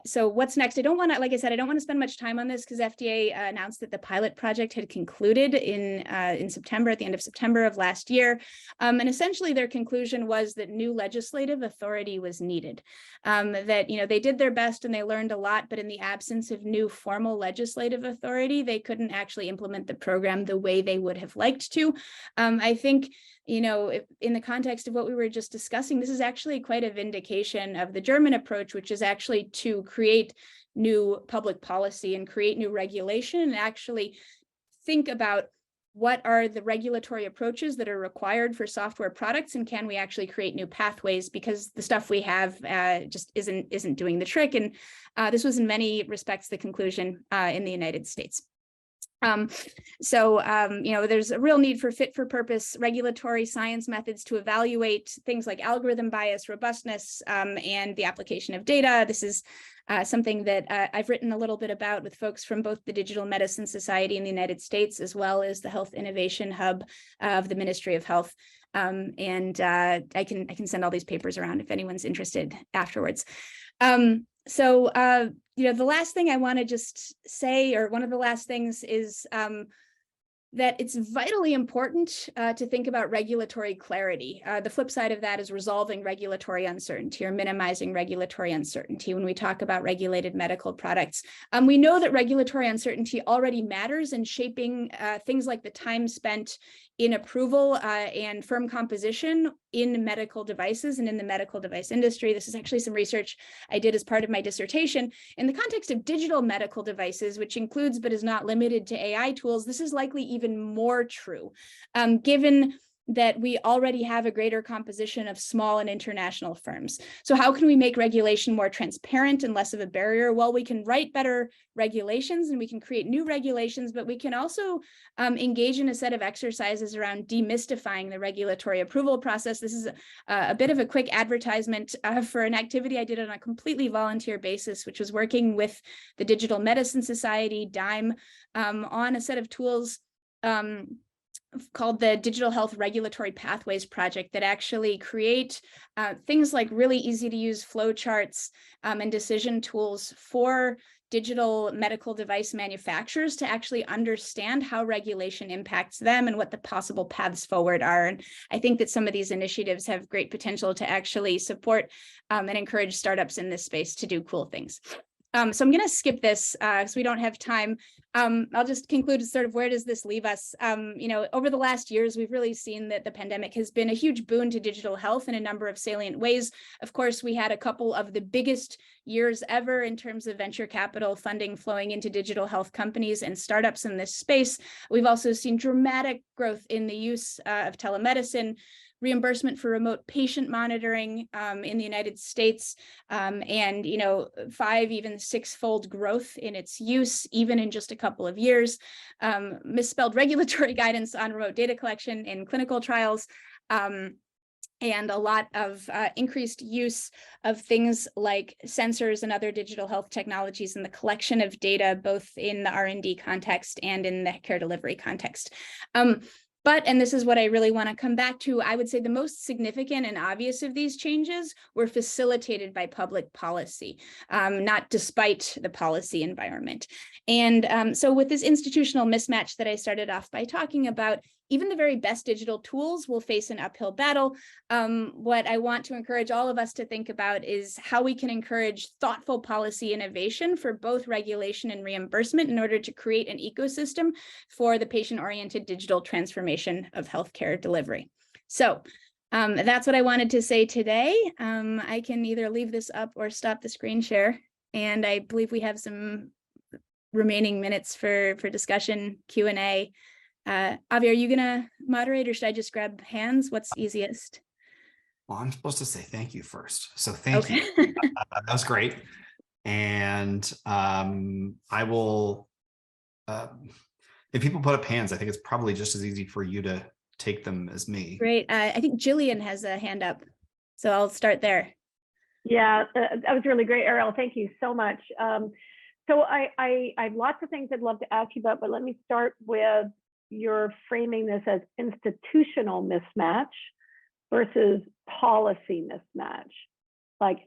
[SPEAKER 3] So what's next? I don't want to, like I said, I don't want to spend much time on this because FDA announced that the pilot project had concluded in September, at the end of September of last year. And essentially their conclusion was that new legislative authority was needed. That, they did their best and they learned a lot, but in the absence of new formal legislative authority, they couldn't actually implement the program the way they would have liked to. I think, if, in the context of what we were just discussing, this is actually quite a vindication of the German approach, which is actually to create new public policy and create new regulation and actually think about what are the regulatory approaches that are required for software products, and can we actually create new pathways, because the stuff we have just isn't doing the trick. And this was in many respects the conclusion in the United States. There's a real need for fit for purpose regulatory science methods to evaluate things like algorithm bias, robustness, and the application of data. This is something that I've written a little bit about with folks from both the Digital Medicine Society in the United States, as well as the Health Innovation Hub of the Ministry of Health. I can send all these papers around if anyone's interested afterwards. The last thing I want to just say, or one of the last things, is that it's vitally important to think about regulatory clarity. The flip side of that is resolving regulatory uncertainty or minimizing regulatory uncertainty when we talk about regulated medical products. We know that regulatory uncertainty already matters in shaping things like the time spent in approval and firm composition in medical devices and in the medical device industry. This is actually some research I did as part of my dissertation. In the context of digital medical devices, which includes but is not limited to AI tools, this is likely even more true, given that we already have a greater composition of small and international firms. So how can we make regulation more transparent and less of a barrier? Well, we can write better regulations and we can create new regulations, but we can also engage in a set of exercises around demystifying the regulatory approval process. This is a bit of a quick advertisement for an activity I did on a completely volunteer basis, which was working with the Digital Medicine Society, DIME, on a set of tools called the Digital Health Regulatory Pathways Project that actually create things like really easy to use flowcharts and decision tools for digital medical device manufacturers to actually understand how regulation impacts them and what the possible paths forward are. And I think that some of these initiatives have great potential to actually support and encourage startups in this space to do cool things. So I'm going to skip this because we don't have time. I'll just conclude sort of where does this leave us? Over the last years, we've really seen that the pandemic has been a huge boon to digital health in a number of salient ways. Of course, we had a couple of the biggest years ever in terms of venture capital funding flowing into digital health companies and startups in this space. We've also seen dramatic growth in the use of telemedicine, reimbursement for remote patient monitoring in the United States, and 5, even 6-fold growth in its use, even in just a couple of years. Misspelled regulatory guidance on remote data collection in clinical trials, and a lot of increased use of things like sensors and other digital health technologies in the collection of data, both in the R&D context and in the care delivery context. But, and this is what I really want to come back to, I would say the most significant and obvious of these changes were facilitated by public policy, not despite the policy environment. And so with this institutional mismatch that I started off by talking about, even the very best digital tools will face an uphill battle. What I want to encourage all of us to think about is how we can encourage thoughtful policy innovation for both regulation and reimbursement in order to create an ecosystem for the patient-oriented digital transformation of healthcare delivery. So that's what I wanted to say today. I can either leave this up or stop the screen share. And I believe we have some remaining minutes for discussion, Q&A. Avi, are you gonna moderate or should I just grab hands? What's easiest?
[SPEAKER 2] Well, I'm supposed to say thank you first. So thank you. That was great. And I will, if people put up hands, I think it's probably just as easy for you to take them as me.
[SPEAKER 3] Great. I think Jillian has a hand up. So I'll start there.
[SPEAKER 4] Yeah, that was really great, Ariel. Thank you so much. So I have lots of things I'd love to ask you about, but let me start with you're framing this as institutional mismatch versus policy mismatch. Like,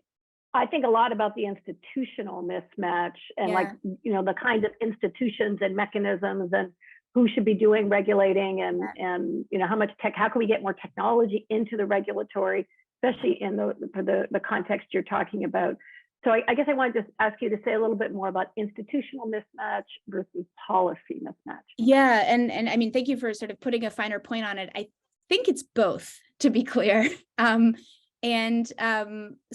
[SPEAKER 4] I think a lot about the institutional mismatch and
[SPEAKER 3] Yeah.
[SPEAKER 4] like, you know, the kinds of institutions and mechanisms and who should be doing regulating and you know, how can we get more technology into the regulatory, especially in the context you're talking about. So I guess I wanted to ask you to say a little bit more about institutional mismatch versus policy mismatch.
[SPEAKER 3] Yeah, and I mean, thank you for sort of putting a finer point on it. I think it's both, to be clear. So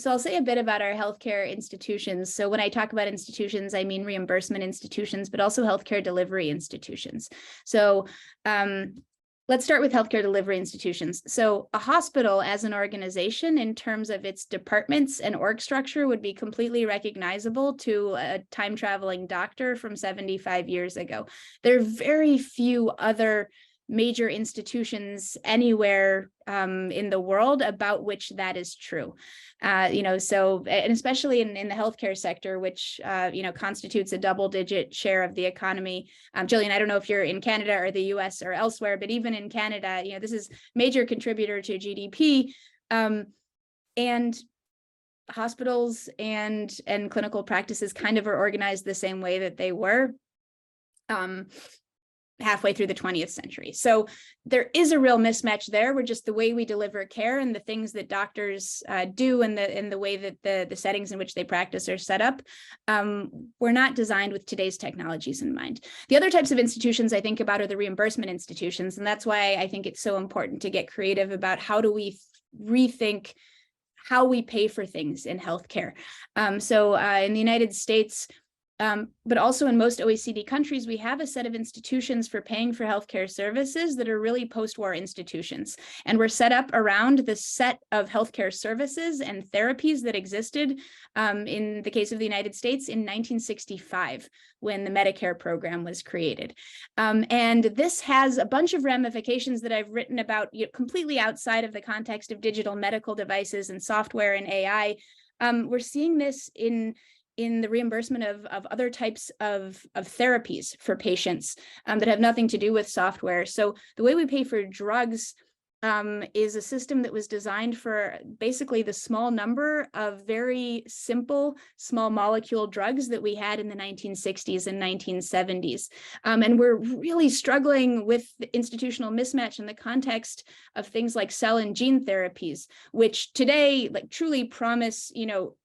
[SPEAKER 3] I'll say a bit about our healthcare institutions. So when I talk about institutions, I mean reimbursement institutions, but also healthcare delivery institutions. So let's start with healthcare delivery institutions. So a hospital as an organization in terms of its departments and org structure would be completely recognizable to a time traveling doctor from 75 years ago. There are very few other major institutions anywhere in the world about which that is true. So, and especially in the healthcare sector, which, constitutes a double-digit share of the economy. Jillian, I don't know if you're in Canada or the US or elsewhere, but even in Canada, this is a major contributor to GDP. And hospitals and clinical practices kind of are organized the same way that they were halfway through the 20th century. So there is a real mismatch there where just the way we deliver care and the things that doctors do and the way that the settings in which they practice are set up were not designed with today's technologies in mind. The other types of institutions I think about are the reimbursement institutions. And that's why I think it's so important to get creative about how do we rethink how we pay for things in healthcare. In the United States, but also in most OECD countries, we have a set of institutions for paying for healthcare services that are really post-war institutions. And we're set up around the set of healthcare services and therapies that existed in the case of the United States in 1965, when the Medicare program was created. And this has a bunch of ramifications that I've written about completely outside of the context of digital medical devices and software and AI. We're seeing this in the reimbursement of other types of therapies for patients that have nothing to do with software. So the way we pay for drugs is a system that was designed for basically the small number of very simple small molecule drugs that we had in the 1960s and 1970s. And we're really struggling with the institutional mismatch in the context of things like cell and gene therapies, which today truly promise,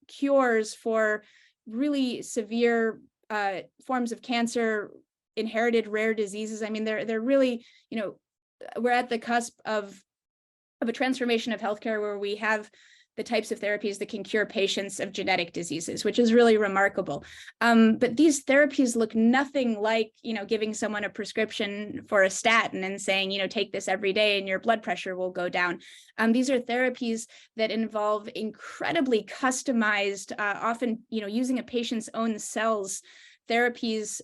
[SPEAKER 3] cures for really severe forms of cancer, inherited rare diseases. I mean, they're really, we're at the cusp of a transformation of healthcare where we have the types of therapies that can cure patients of genetic diseases, which is really remarkable. But these therapies look nothing like, giving someone a prescription for a statin and saying, take this every day and your blood pressure will go down. These are therapies that involve incredibly customized, often, using a patient's own cells, therapies,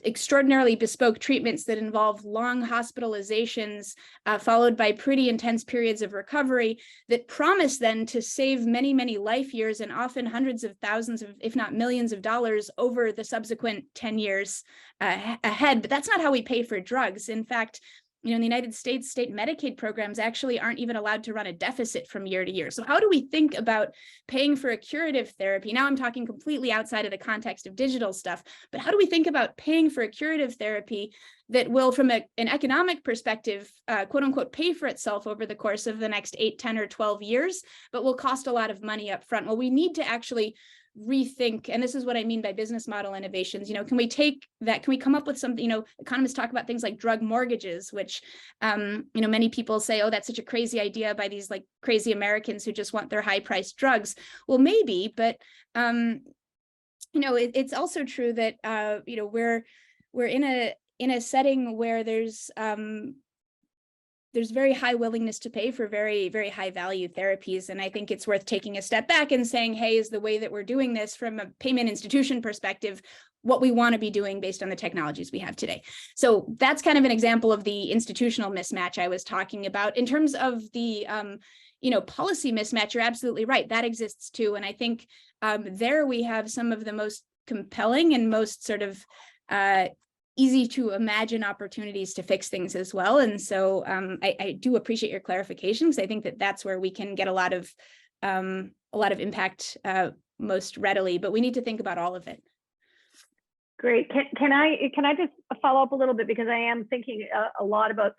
[SPEAKER 3] extraordinarily bespoke treatments that involve long hospitalizations, followed by pretty intense periods of recovery that promise then to save many, many life years and often hundreds of thousands of, if not millions of dollars over the subsequent 10 years ahead. But that's not how we pay for drugs. In fact, in the United States, state Medicaid programs actually aren't even allowed to run a deficit from year to year. So how do we think about paying for a curative therapy? Now I'm talking completely outside of the context of digital stuff, but how do we think about paying for a curative therapy that will, from an economic perspective, quote unquote, pay for itself over the course of the next 8, 10, or 12 years, but will cost a lot of money up front? Well, we need to actually rethink, and this is what I mean by business model innovations. Can we take that? Can we come up with something? Economists talk about things like drug mortgages, which many people say, oh, that's such a crazy idea by these crazy Americans who just want their high-priced drugs. Well, maybe, but it's also true that we're in a setting where there's very high willingness to pay for very, very high value therapies. And I think it's worth taking a step back and saying, hey, is the way that we're doing this from a payment institution perspective what we want to be doing based on the technologies we have today? So that's kind of an example of the institutional mismatch I was talking about. In terms of the policy mismatch, you're absolutely right. That exists too. And I think there we have some of the most compelling and most sort of easy to imagine opportunities to fix things as well. And so I do appreciate your clarification, because I think that that's where we can get a lot of impact most readily, but we need to think about all of it.
[SPEAKER 4] Great. Can I just follow up a little bit, because I am thinking a lot about,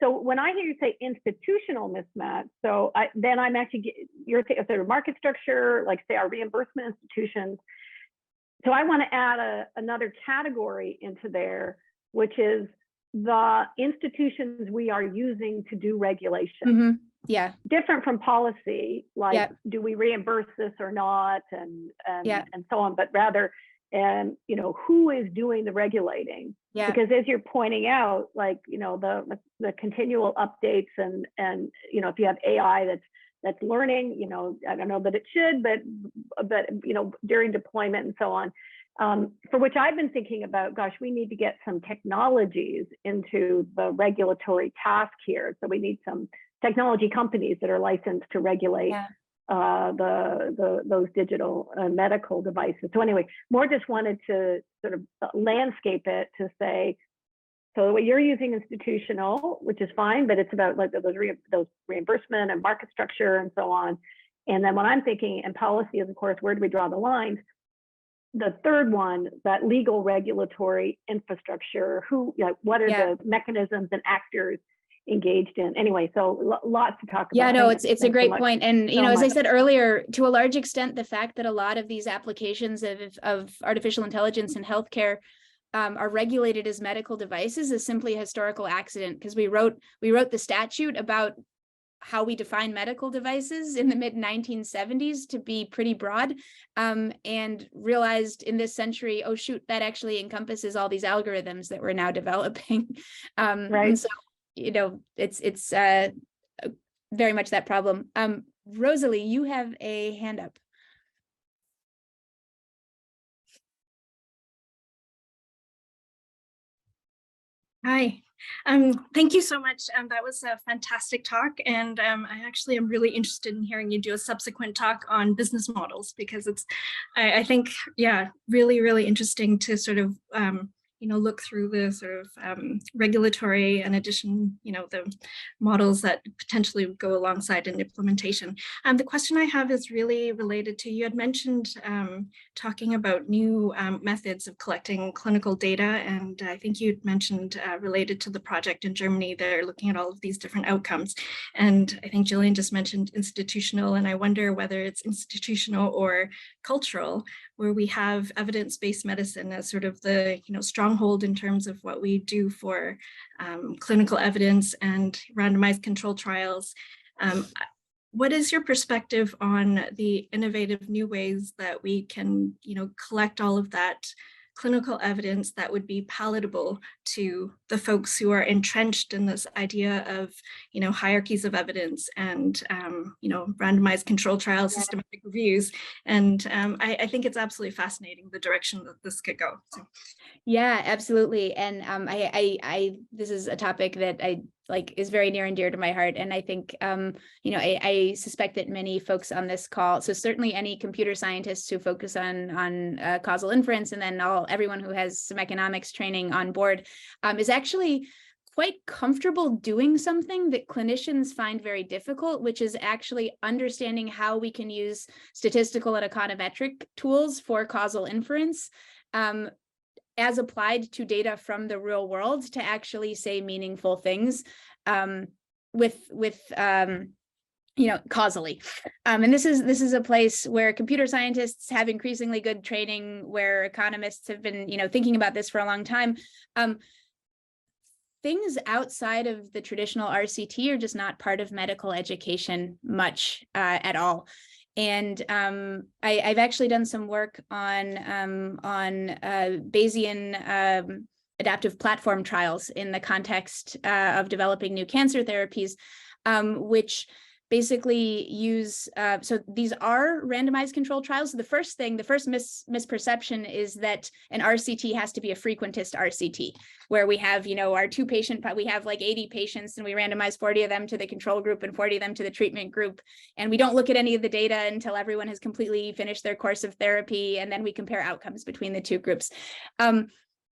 [SPEAKER 4] so when I hear you say institutional mismatch, so then I'm actually, you're sort of market structure, like say our reimbursement institutions. So I want to add another category into there, which is the institutions we are using to do regulation.
[SPEAKER 3] Mm-hmm. Yeah.
[SPEAKER 4] Different from policy, like
[SPEAKER 3] yeah.
[SPEAKER 4] do we reimburse this or not, and so on, but rather, you know, who is doing the regulating?
[SPEAKER 3] Yeah.
[SPEAKER 4] Because as you're pointing out, like, you know, the continual updates and you know, if you have AI that's learning, you know, I don't know that it should, but you know, during deployment and so on, for which I've been thinking about, gosh, we need to get some technologies into the regulatory task here. So we need some technology companies that are licensed to regulate those digital medical devices. So anyway, more just wanted to sort of landscape it to say, so what you're using institutional, which is fine, but it's about like those reimbursement and market structure and so on. And then what I'm thinking, and policy is, of course, where do we draw the lines? The third one, that legal regulatory infrastructure, who, you know, what are the mechanisms and actors engaged in? Anyway, so lots to talk about.
[SPEAKER 3] Yeah, no, it's a great point. And, you know, as I said earlier, to a large extent, the fact that a lot of these applications of artificial intelligence in healthcare are regulated as medical devices is simply a historical accident, because we wrote the statute about how we define medical devices in the mid-1970s to be pretty broad, and realized in this century, oh shoot, that actually encompasses all these algorithms that we're now developing.
[SPEAKER 4] Right.
[SPEAKER 3] And so, you know, it's very much that problem. Rosalie, you have a hand up.
[SPEAKER 5] Hi, thank you so much. That was a fantastic talk, and I actually am really interested in hearing you do a subsequent talk on business models, because it's, I think, yeah, really, really interesting to sort of, you know, look through the sort of regulatory and addition, you know, the models that potentially go alongside in implementation. The question I have is really related to, you had mentioned talking about new methods of collecting clinical data, and I think you'd mentioned related to the project in Germany, they're looking at all of these different outcomes. And I think Jillian just mentioned institutional, and I wonder whether it's institutional or cultural, where we have evidence-based medicine as sort of the, you know, stronghold in terms of what we do for clinical evidence and randomized control trials. What is your perspective on the innovative new ways that we can, you know, collect all of that clinical evidence that would be palatable to the folks who are entrenched in this idea of, you know, hierarchies of evidence and, you know, randomized control trials, systematic reviews. And I think it's absolutely fascinating the direction that this could go. So.
[SPEAKER 3] Yeah, absolutely. And this is a topic that I like is very near and dear to my heart. And I think, you know, I suspect that many folks on this call, so certainly any computer scientists who focus on causal inference, and then everyone who has some economics training on board, is actually quite comfortable doing something that clinicians find very difficult, which is actually understanding how we can use statistical and econometric tools for causal inference, as applied to data from the real world to actually say meaningful things with you know, causally. And this is a place where computer scientists have increasingly good training, where economists have been, you know, thinking about this for a long time. Things outside of the traditional RCT are just not part of medical education much at all. And I've actually done some work on Bayesian adaptive platform trials in the context of developing new cancer therapies, which basically use, so these are randomized controlled trials. So the first misperception is that an RCT has to be a frequentist RCT, where we have, you know, our we have like 80 patients and we randomize 40 of them to the control group and 40 of them to the treatment group. And we don't look at any of the data until everyone has completely finished their course of therapy. And then we compare outcomes between the two groups.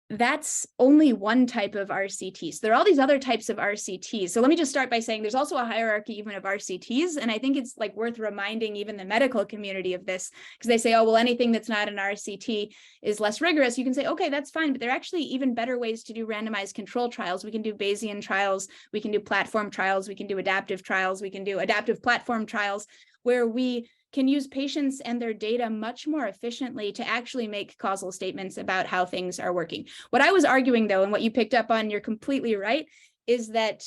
[SPEAKER 3] that's only one type of RCT. So there are all these other types of RCTs. So let me just start by saying there's also a hierarchy even of RCTs. And I think it's like worth reminding even the medical community of this, because they say, oh, well, anything that's not an RCT is less rigorous. You can say, okay, that's fine. But there are actually even better ways to do randomized control trials. We can do Bayesian trials. We can do platform trials. We can do adaptive trials. We can do adaptive platform trials where we can use patients and their data much more efficiently to actually make causal statements about how things are working. What I was arguing, though, and what you picked up on, you're completely right, is that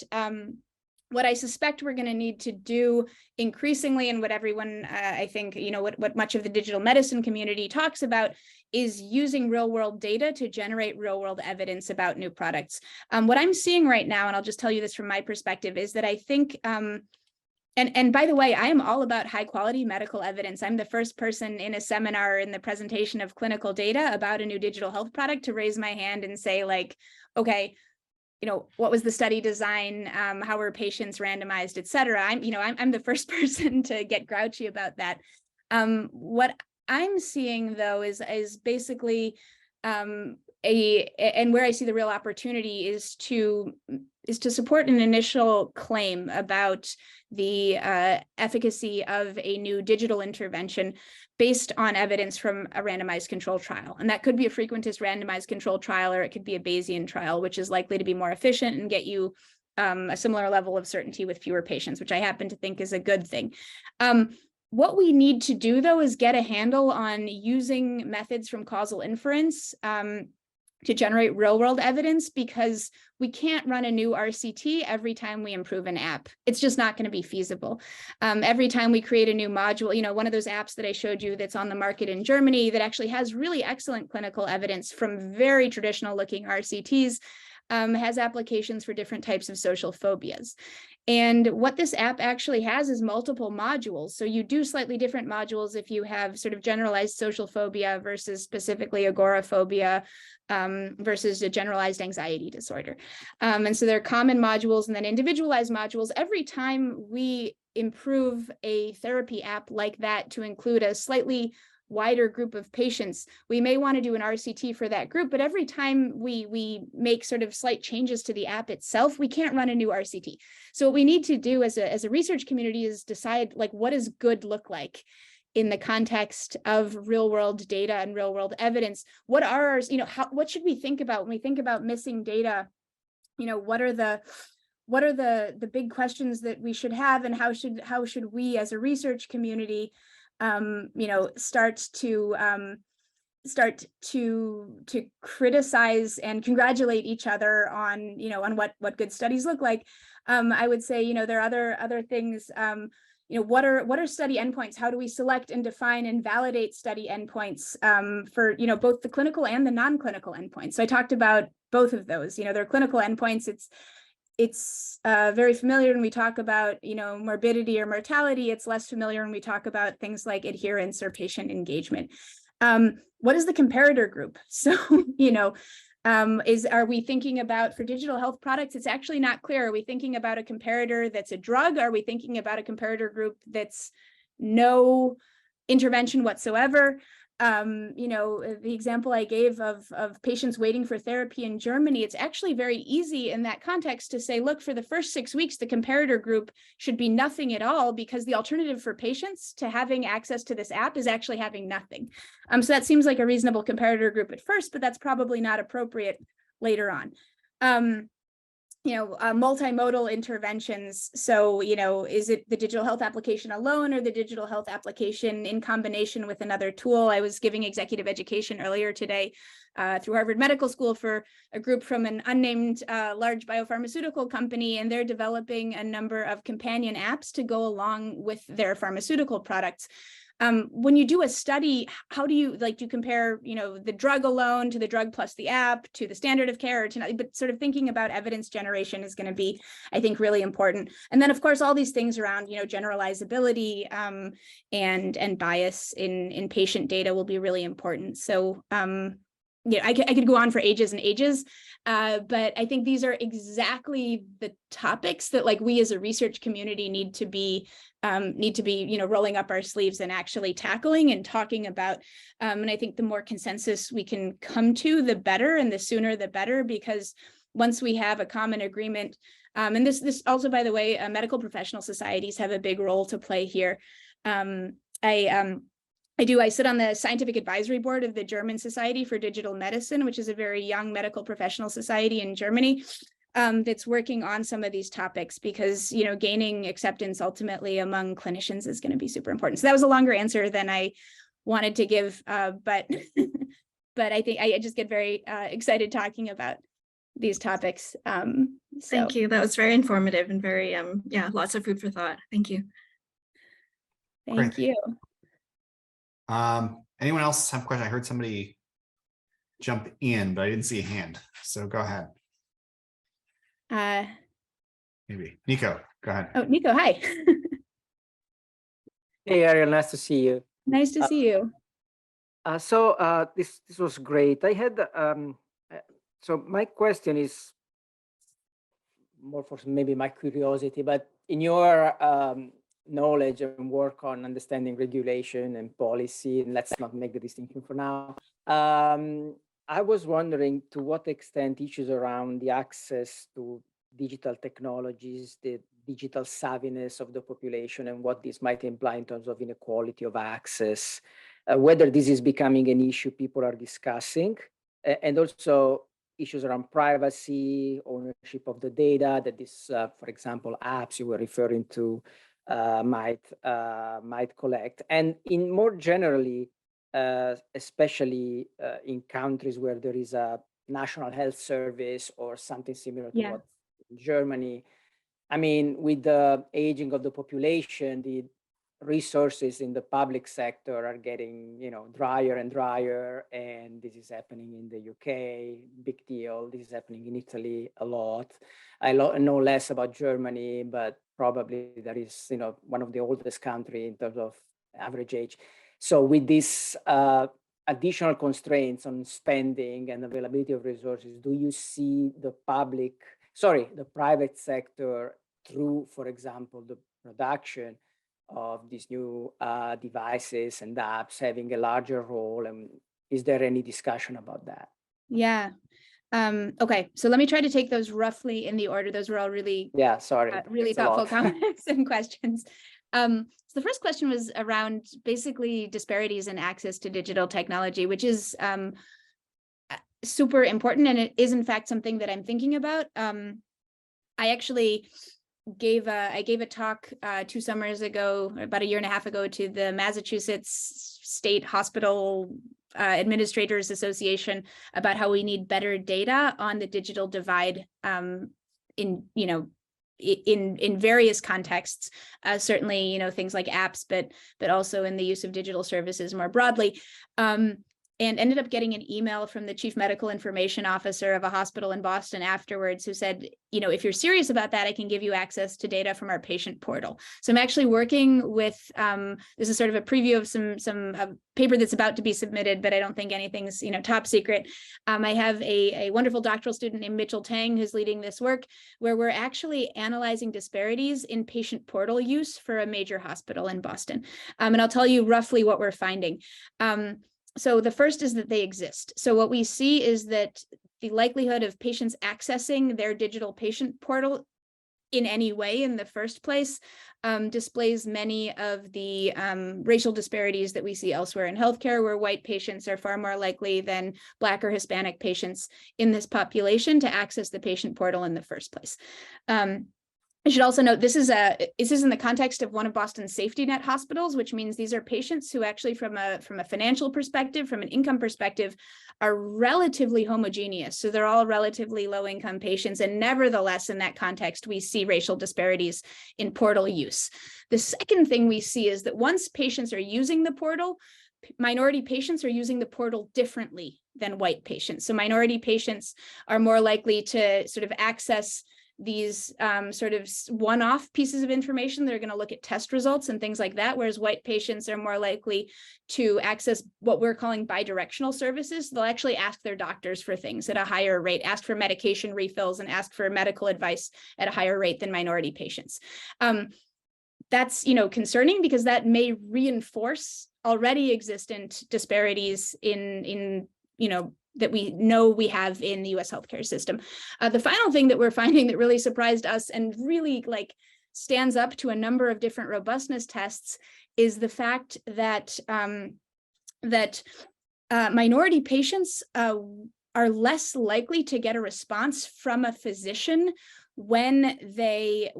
[SPEAKER 3] what I suspect we're going to need to do increasingly, and what everyone, I think, what much of the digital medicine community talks about, is using real world data to generate real world evidence about new products. What I'm seeing right now, and I'll just tell you this from my perspective, is that I think and by the way, I am all about high quality medical evidence. I'm the first person in a seminar in the presentation of clinical data about a new digital health product to raise my hand and say, like, okay, what was the study design? How were patients randomized, et cetera? I'm the first person to get grouchy about that. What I'm seeing, though, is basically and where I see the real opportunity is to support an initial claim about the efficacy of a new digital intervention based on evidence from a randomized control trial. And that could be a frequentist randomized control trial, or it could be a Bayesian trial, which is likely to be more efficient and get you a similar level of certainty with fewer patients, which I happen to think is a good thing. What we need to do, though, is get a handle on using methods from causal inference to generate real world evidence, because we can't run a new RCT every time we improve an app. It's just not going to be feasible. Every time we create a new module, one of those apps that I showed you that's on the market in Germany that actually has really excellent clinical evidence from very traditional looking RCTs, has applications for different types of social phobias. And what this app actually has is multiple modules. So you do slightly different modules if you have sort of generalized social phobia versus specifically agoraphobia versus a generalized anxiety disorder. And so there are common modules and then individualized modules. Every time we improve a therapy app like that to include a slightly wider group of patients, we may want to do an RCT for that group, but every time we make sort of slight changes to the app itself, we can't run a new RCT. So what we need to do as a research community is decide, like, what does good look like in the context of real world data and real world evidence? What are, what should we think about when we think about missing data? What are the big questions that we should have, and how should we as a research community start to criticize and congratulate each other on what good studies look like. I would say there are other things. What are study endpoints? How do we select and define and validate study endpoints for both the clinical and the non-clinical endpoints? So I talked about both of those. There are clinical endpoints. It's very familiar when we talk about, morbidity or mortality. It's less familiar when we talk about things like adherence or patient engagement. What is the comparator group? So, are we thinking about, for digital health products, it's actually not clear. Are we thinking about a comparator that's a drug? Are we thinking about a comparator group that's no intervention whatsoever? The example I gave of patients waiting for therapy in Germany, it's actually very easy in that context to say, look, for the first 6 weeks, the comparator group should be nothing at all, because the alternative for patients to having access to this app is actually having nothing. So that seems like a reasonable comparator group at first, but that's probably not appropriate later on. Multimodal interventions. So, is it the digital health application alone or the digital health application in combination with another tool? I was giving executive education earlier today through Harvard Medical School for a group from an unnamed large biopharmaceutical company, and they're developing a number of companion apps to go along with their pharmaceutical products. When you do a study, how do you compare, the drug alone to the drug plus the app to the standard of care, but sort of thinking about evidence generation is going to be, I think, really important. And then, of course, all these things around, generalizability and bias in patient data will be really important. So I could go on for ages and ages, but I think these are exactly the topics that like we as a research community need to be rolling up our sleeves and actually tackling and talking about. And I think the more consensus we can come to, the better, and the sooner the better, because once we have a common agreement, and this also, by the way, medical professional societies have a big role to play here. I sit on the scientific advisory board of the German Society for Digital Medicine, which is a very young medical professional society in Germany, that's working on some of these topics, because, gaining acceptance ultimately among clinicians is going to be super important. So that was a longer answer than I wanted to give, but but I think I just get very excited talking about these topics.
[SPEAKER 5] Thank you. That was very informative and very, lots of food for thought. Thank you.
[SPEAKER 3] Thank you.
[SPEAKER 2] Anyone else have a question? I heard somebody jump in, but I didn't see a hand. So go ahead. Maybe Nico, go ahead.
[SPEAKER 3] Oh, Nico, hi.
[SPEAKER 6] Hey, Ariel, nice to see you.
[SPEAKER 3] Nice to see you.
[SPEAKER 6] This was great. I had so my question is more for maybe my curiosity, but in your knowledge and work on understanding regulation and policy, and let's not make the distinction for now. I was wondering to what extent issues around the access to digital technologies, the digital savviness of the population, and what this might imply in terms of inequality of access, whether this is becoming an issue people are discussing, and also issues around privacy, ownership of the data that this, for example, apps you were referring to might collect. And in more generally, especially in countries where there is a national health service or something similar to what in Germany, I mean, with the aging of the population, the resources in the public sector are getting, drier and drier. And this is happening in the UK, big deal. This is happening in Italy a lot. I know less about Germany, but probably that is, one of the oldest country in terms of average age. So with this additional constraints on spending and availability of resources, do you see the private sector through, for example, the production of these new devices and apps having a larger role? And is there any discussion about that?
[SPEAKER 3] Yeah. Okay, so let me try to take those roughly in the order. Those were all really, really thoughtful comments and questions. So the first question was around basically disparities in access to digital technology, which is super important, and it is in fact something that I'm thinking about. I actually gave a talk 2 summers ago, about a year and a half ago, to the Massachusetts State Hospital Administrators Association about how we need better data on the digital divide in various contexts, certainly things like apps, but also in the use of digital services more broadly. And ended up getting an email from the chief medical information officer of a hospital in Boston afterwards, who said, if you're serious about that, I can give you access to data from our patient portal. So I'm actually working with, this is sort of a preview of some paper that's about to be submitted, but I don't think anything's, top secret. I have a wonderful doctoral student named Mitchell Tang who's leading this work, where we're actually analyzing disparities in patient portal use for a major hospital in Boston. And I'll tell you roughly what we're finding. So the first is that they exist. So what we see is that the likelihood of patients accessing their digital patient portal in any way in the first place displays many of the racial disparities that we see elsewhere in healthcare, where white patients are far more likely than Black or Hispanic patients in this population to access the patient portal in the first place. I should also note this is in the context of one of Boston's safety net hospitals, which means these are patients who actually from a financial perspective, from an income perspective, are relatively homogeneous. So they're all relatively low income patients. And nevertheless, in that context, we see racial disparities in portal use. The second thing we see is that once patients are using the portal, minority patients are using the portal differently than white patients. So minority patients are more likely to sort of access these sort of one-off pieces of information. They're going to look at test results and things like that, whereas white patients are more likely to access what we're calling bidirectional services. They'll actually ask their doctors for things at a higher rate, ask for medication refills, and ask for medical advice at a higher rate than minority patients. That's, concerning, because that may reinforce already existent disparities in that we know we have in the US healthcare system. The final thing that we're finding that really surprised us and really stands up to a number of different robustness tests is the fact that minority patients are less likely to get a response from a physician when they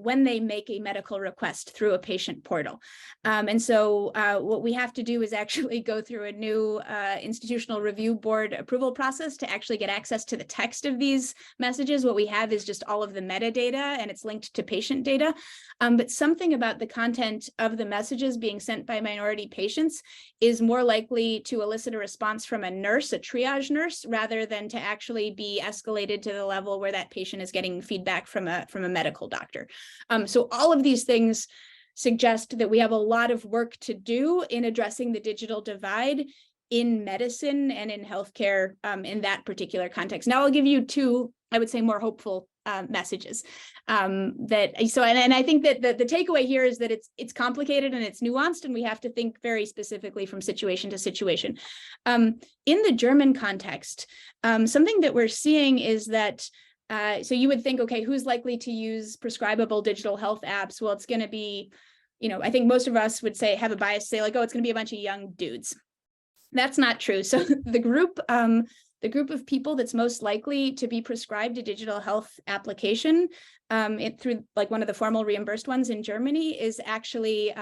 [SPEAKER 3] make a medical request through a patient portal. And so what we have to do is actually go through a new institutional review board approval process to actually get access to the text of these messages. What we have is just all of the metadata, and it's linked to patient data. But something about the content of the messages being sent by minority patients is more likely to elicit a response from a nurse, a triage nurse, rather than to actually be escalated to the level where that patient is getting feedback from a medical doctor. So all of these things suggest that we have a lot of work to do in addressing the digital divide in medicine and in healthcare in that particular context. Now I'll give you two, I would say, more hopeful messages. And I think that the takeaway here is that it's complicated and it's nuanced, and we have to think very specifically from situation to situation. In the German context, something that we're seeing is that so you would think, okay, who's likely to use prescribable digital health apps? Well, it's going to be, I think most of us would have a bias, say oh, it's going to be a bunch of young dudes. That's not true. So the group of people that's most likely to be prescribed a digital health application through one of the formal reimbursed ones in Germany is actually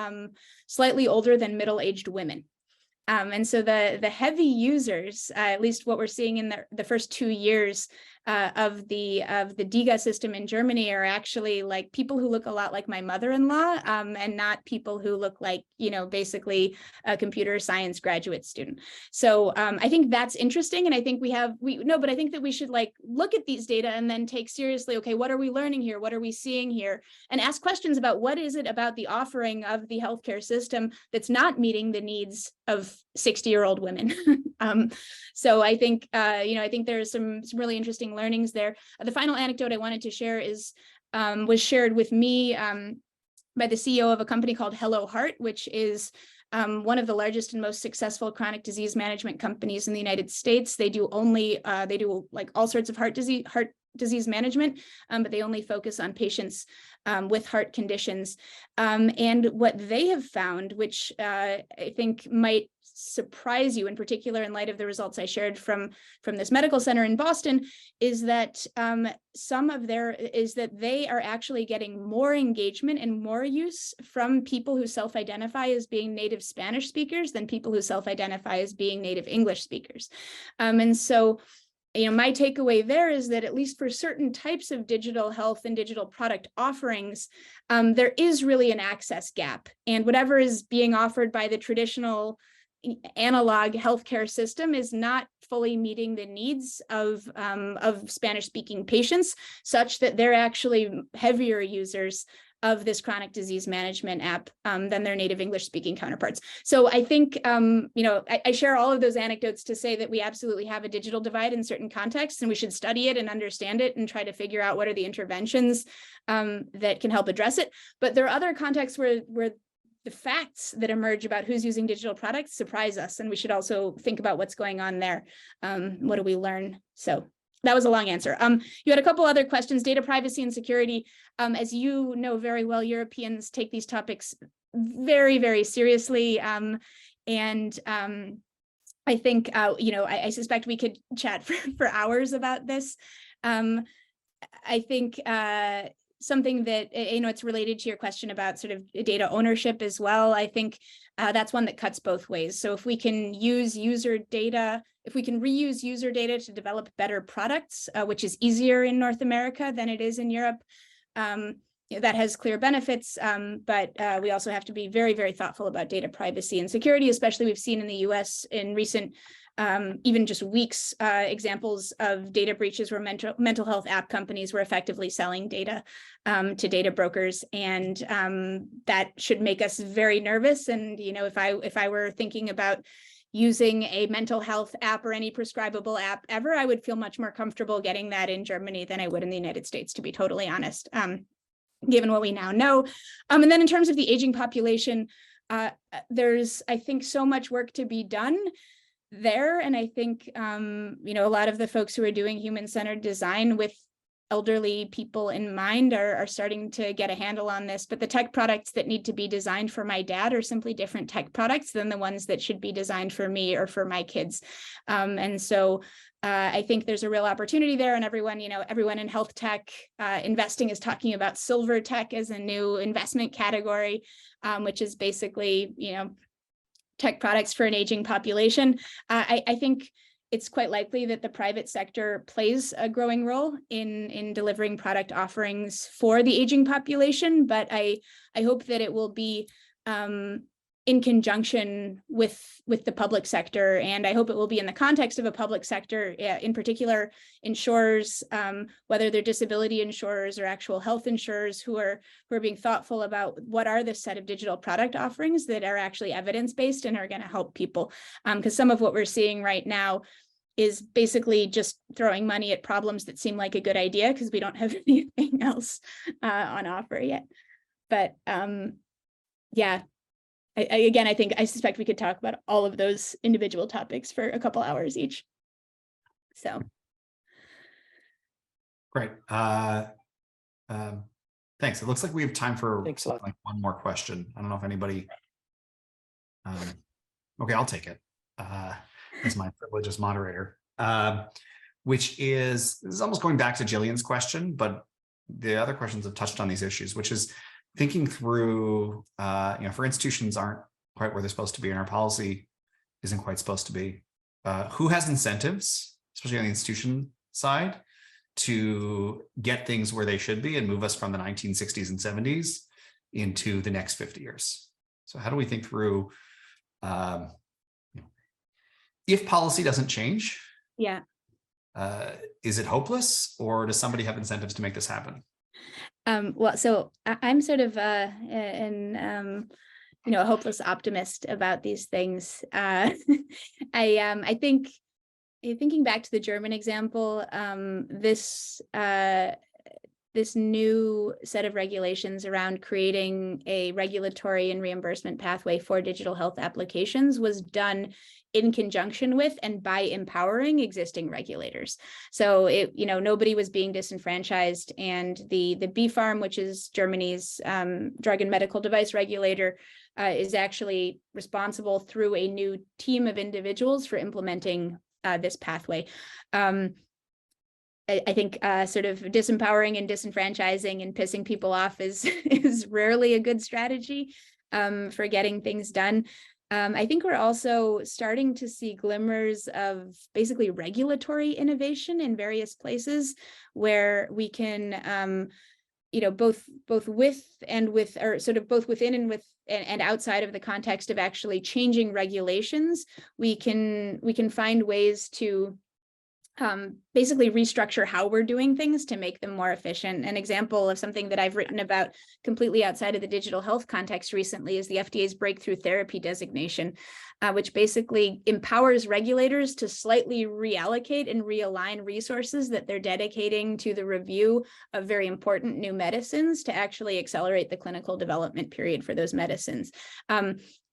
[SPEAKER 3] slightly older than middle-aged women. And so the heavy users, at least what we're seeing in the first 2 years of the DIGA system in Germany, are actually people who look a lot like my mother-in-law, and not people who look like basically a computer science graduate student. So I think that's interesting, and I think but I think that we should look at these data and then take seriously, okay, what are we learning here? What are we seeing here? And ask questions about what is it about the offering of the healthcare system that's not meeting the needs of 60-year-old women. So I think, I think there's some really interesting learnings there. The final anecdote I wanted to share was shared with me by the CEO of a company called Hello Heart, which is one of the largest and most successful chronic disease management companies in the United States. They do all sorts of heart disease management, but they only focus on patients with heart conditions. And what they have found, which I think might surprise you, in particular in light of the results I shared from this medical center in Boston, is that they are actually getting more engagement and more use from people who self-identify as being native Spanish speakers than people who self-identify as being native English speakers. And so my takeaway there is that at least for certain types of digital health and digital product offerings, there is really an access gap, and whatever is being offered by the traditional analog healthcare system is not fully meeting the needs of Spanish-speaking patients, such that they're actually heavier users of this chronic disease management app than their native English-speaking counterparts. So I think, I share all of those anecdotes to say that we absolutely have a digital divide in certain contexts, and we should study it and understand it and try to figure out what are the interventions that can help address it. But there are other contexts where the facts that emerge about who's using digital products surprise us, and we should also think about what's going on there. What do we learn? So that was a long answer. You had a couple other questions, data privacy and security. As you know very well, Europeans take these topics very, very seriously. And I think, I suspect we could chat for hours about this. I think something that, it's related to your question about sort of data ownership as well. I think that's one that cuts both ways. So if we can use user data, if we can reuse user data to develop better products, which is easier in North America than it is in Europe, that has clear benefits, but we also have to be very, very thoughtful about data privacy and security, especially we've seen in the US in recent even just weeks, examples of data breaches where mental health app companies were effectively selling data to data brokers, and that should make us very nervous. And if I were thinking about using a mental health app or any prescribable app ever, I would feel much more comfortable getting that in Germany than I would in the United States, to be totally honest, given what we now know. And then in terms of the aging population, there's, I think, so much work to be done there. And I think, a lot of the folks who are doing human-centered design with elderly people in mind are starting to get a handle on this. But the tech products that need to be designed for my dad are simply different tech products than the ones that should be designed for me or for my kids. And so I think there's a real opportunity there, and everyone in health tech investing is talking about silver tech as a new investment category, which is basically, tech products for an aging population. I think it's quite likely that the private sector plays a growing role in delivering product offerings for the aging population, but I hope that it will be in conjunction with the public sector, and I hope it will be in the context of a public sector, in particular insurers, whether they're disability insurers or actual health insurers, who are being thoughtful about what are the set of digital product offerings that are actually evidence-based and are going to help people. Because some of what we're seeing right now is basically just throwing money at problems that seem like a good idea because we don't have anything else on offer yet. But yeah. I suspect we could talk about all of those individual topics for a couple hours each. So.
[SPEAKER 2] Great. Thanks. It looks like we have time for like one more question. I don't know if anybody. Okay, I'll take it. As my privilege as moderator, which is, this is almost going back to Jillian's question, but the other questions have touched on these issues, which is thinking through, for institutions aren't quite where they're supposed to be, and our policy isn't quite supposed to be. Who has incentives, especially on the institution side, to get things where they should be and move us from the 1960s and 70s into the next 50 years? So how do we think through, if policy doesn't change, is it hopeless, or does somebody have incentives to make this happen?
[SPEAKER 3] Well, so I'm sort of a hopeless optimist about these things. I think, thinking back to the German example, this new set of regulations around creating a regulatory and reimbursement pathway for digital health applications was done in conjunction with and by empowering existing regulators. So nobody was being disenfranchised, and the BfArM, which is Germany's drug and medical device regulator, is actually responsible through a new team of individuals for implementing this pathway. I think sort of disempowering and disenfranchising and pissing people off is rarely a good strategy for getting things done. I think we're also starting to see glimmers of basically regulatory innovation in various places where we can, both with and with, or sort of both within and with and outside of the context of actually changing regulations, we can find ways to basically restructure how we're doing things to make them more efficient. An example of something that I've written about completely outside of the digital health context recently is the FDA's breakthrough therapy designation, which basically empowers regulators to slightly reallocate and realign resources that they're dedicating to the review of very important new medicines to actually accelerate the clinical development period for those medicines.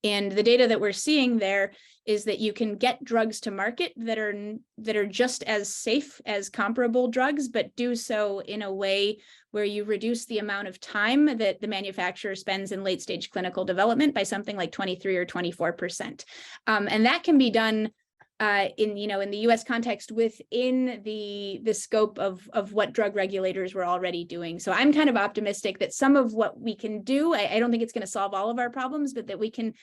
[SPEAKER 3] And the data that we're seeing there is that you can get drugs to market that are just as safe as comparable drugs, but do so in a way where you reduce the amount of time that the manufacturer spends in late stage clinical development by something like 23 or 24%. And that can be done in the US context within the scope of what drug regulators were already doing. So I'm kind of optimistic that some of what we can do, I don't think it's going to solve all of our problems, but that we can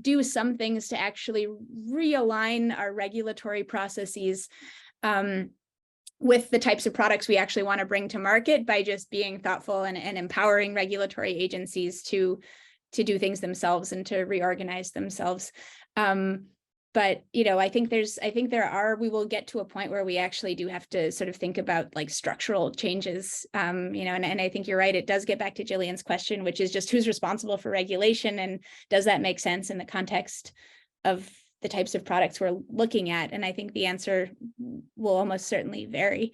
[SPEAKER 3] do some things to actually realign our regulatory processes with the types of products we actually want to bring to market by just being thoughtful and empowering regulatory agencies to do things themselves and to reorganize themselves. but I think we will get to a point where we actually do have to sort of think about like structural changes, and I think you're right. It does get back to Jillian's question, which is just who's responsible for regulation, and does that make sense in the context of the types of products we're looking at? And I think the answer will almost certainly vary.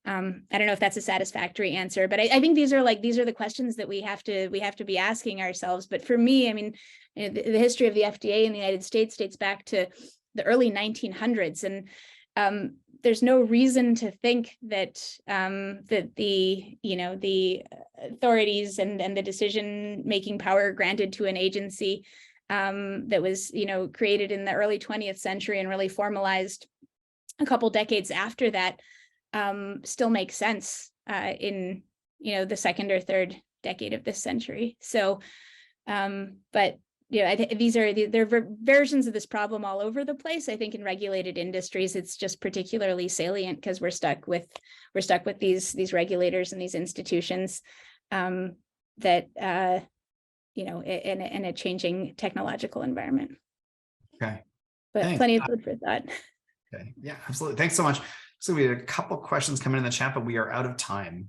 [SPEAKER 3] I don't know if that's a satisfactory answer, but I think these are the questions that we have to be asking ourselves. But for me, I mean, the history of the FDA in the United States dates back to the early 1900s, and there's no reason to think that that the authorities and the decision-making power granted to an agency that was created in the early 20th century and really formalized a couple decades after that still makes sense in the second or third decade of this century. So but I think there are versions of this problem all over the place. I think in regulated industries it's just particularly salient because we're stuck with these regulators and these institutions that in a changing technological environment.
[SPEAKER 2] Okay.
[SPEAKER 3] But
[SPEAKER 2] Thanks.
[SPEAKER 3] plenty of food for thought.
[SPEAKER 2] Okay. Yeah, absolutely. Thanks so much. So we had a couple questions come in the chat, but we are out of time.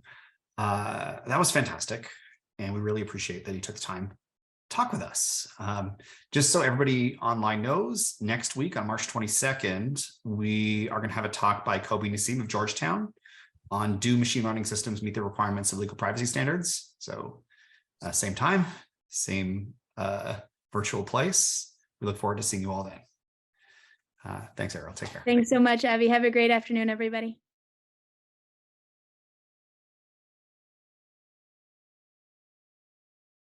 [SPEAKER 2] That was fantastic. And we really appreciate that you took the time to talk with us. Just so everybody online knows, next week on March 22nd, we are going to have a talk by Kobe Nassim of Georgetown on do machine learning systems meet the requirements of legal privacy standards? So same time, same virtual place. We look forward to seeing you all then. Thanks, Ariel. Take care.
[SPEAKER 3] Thanks so much, Abby. Have a great afternoon, everybody.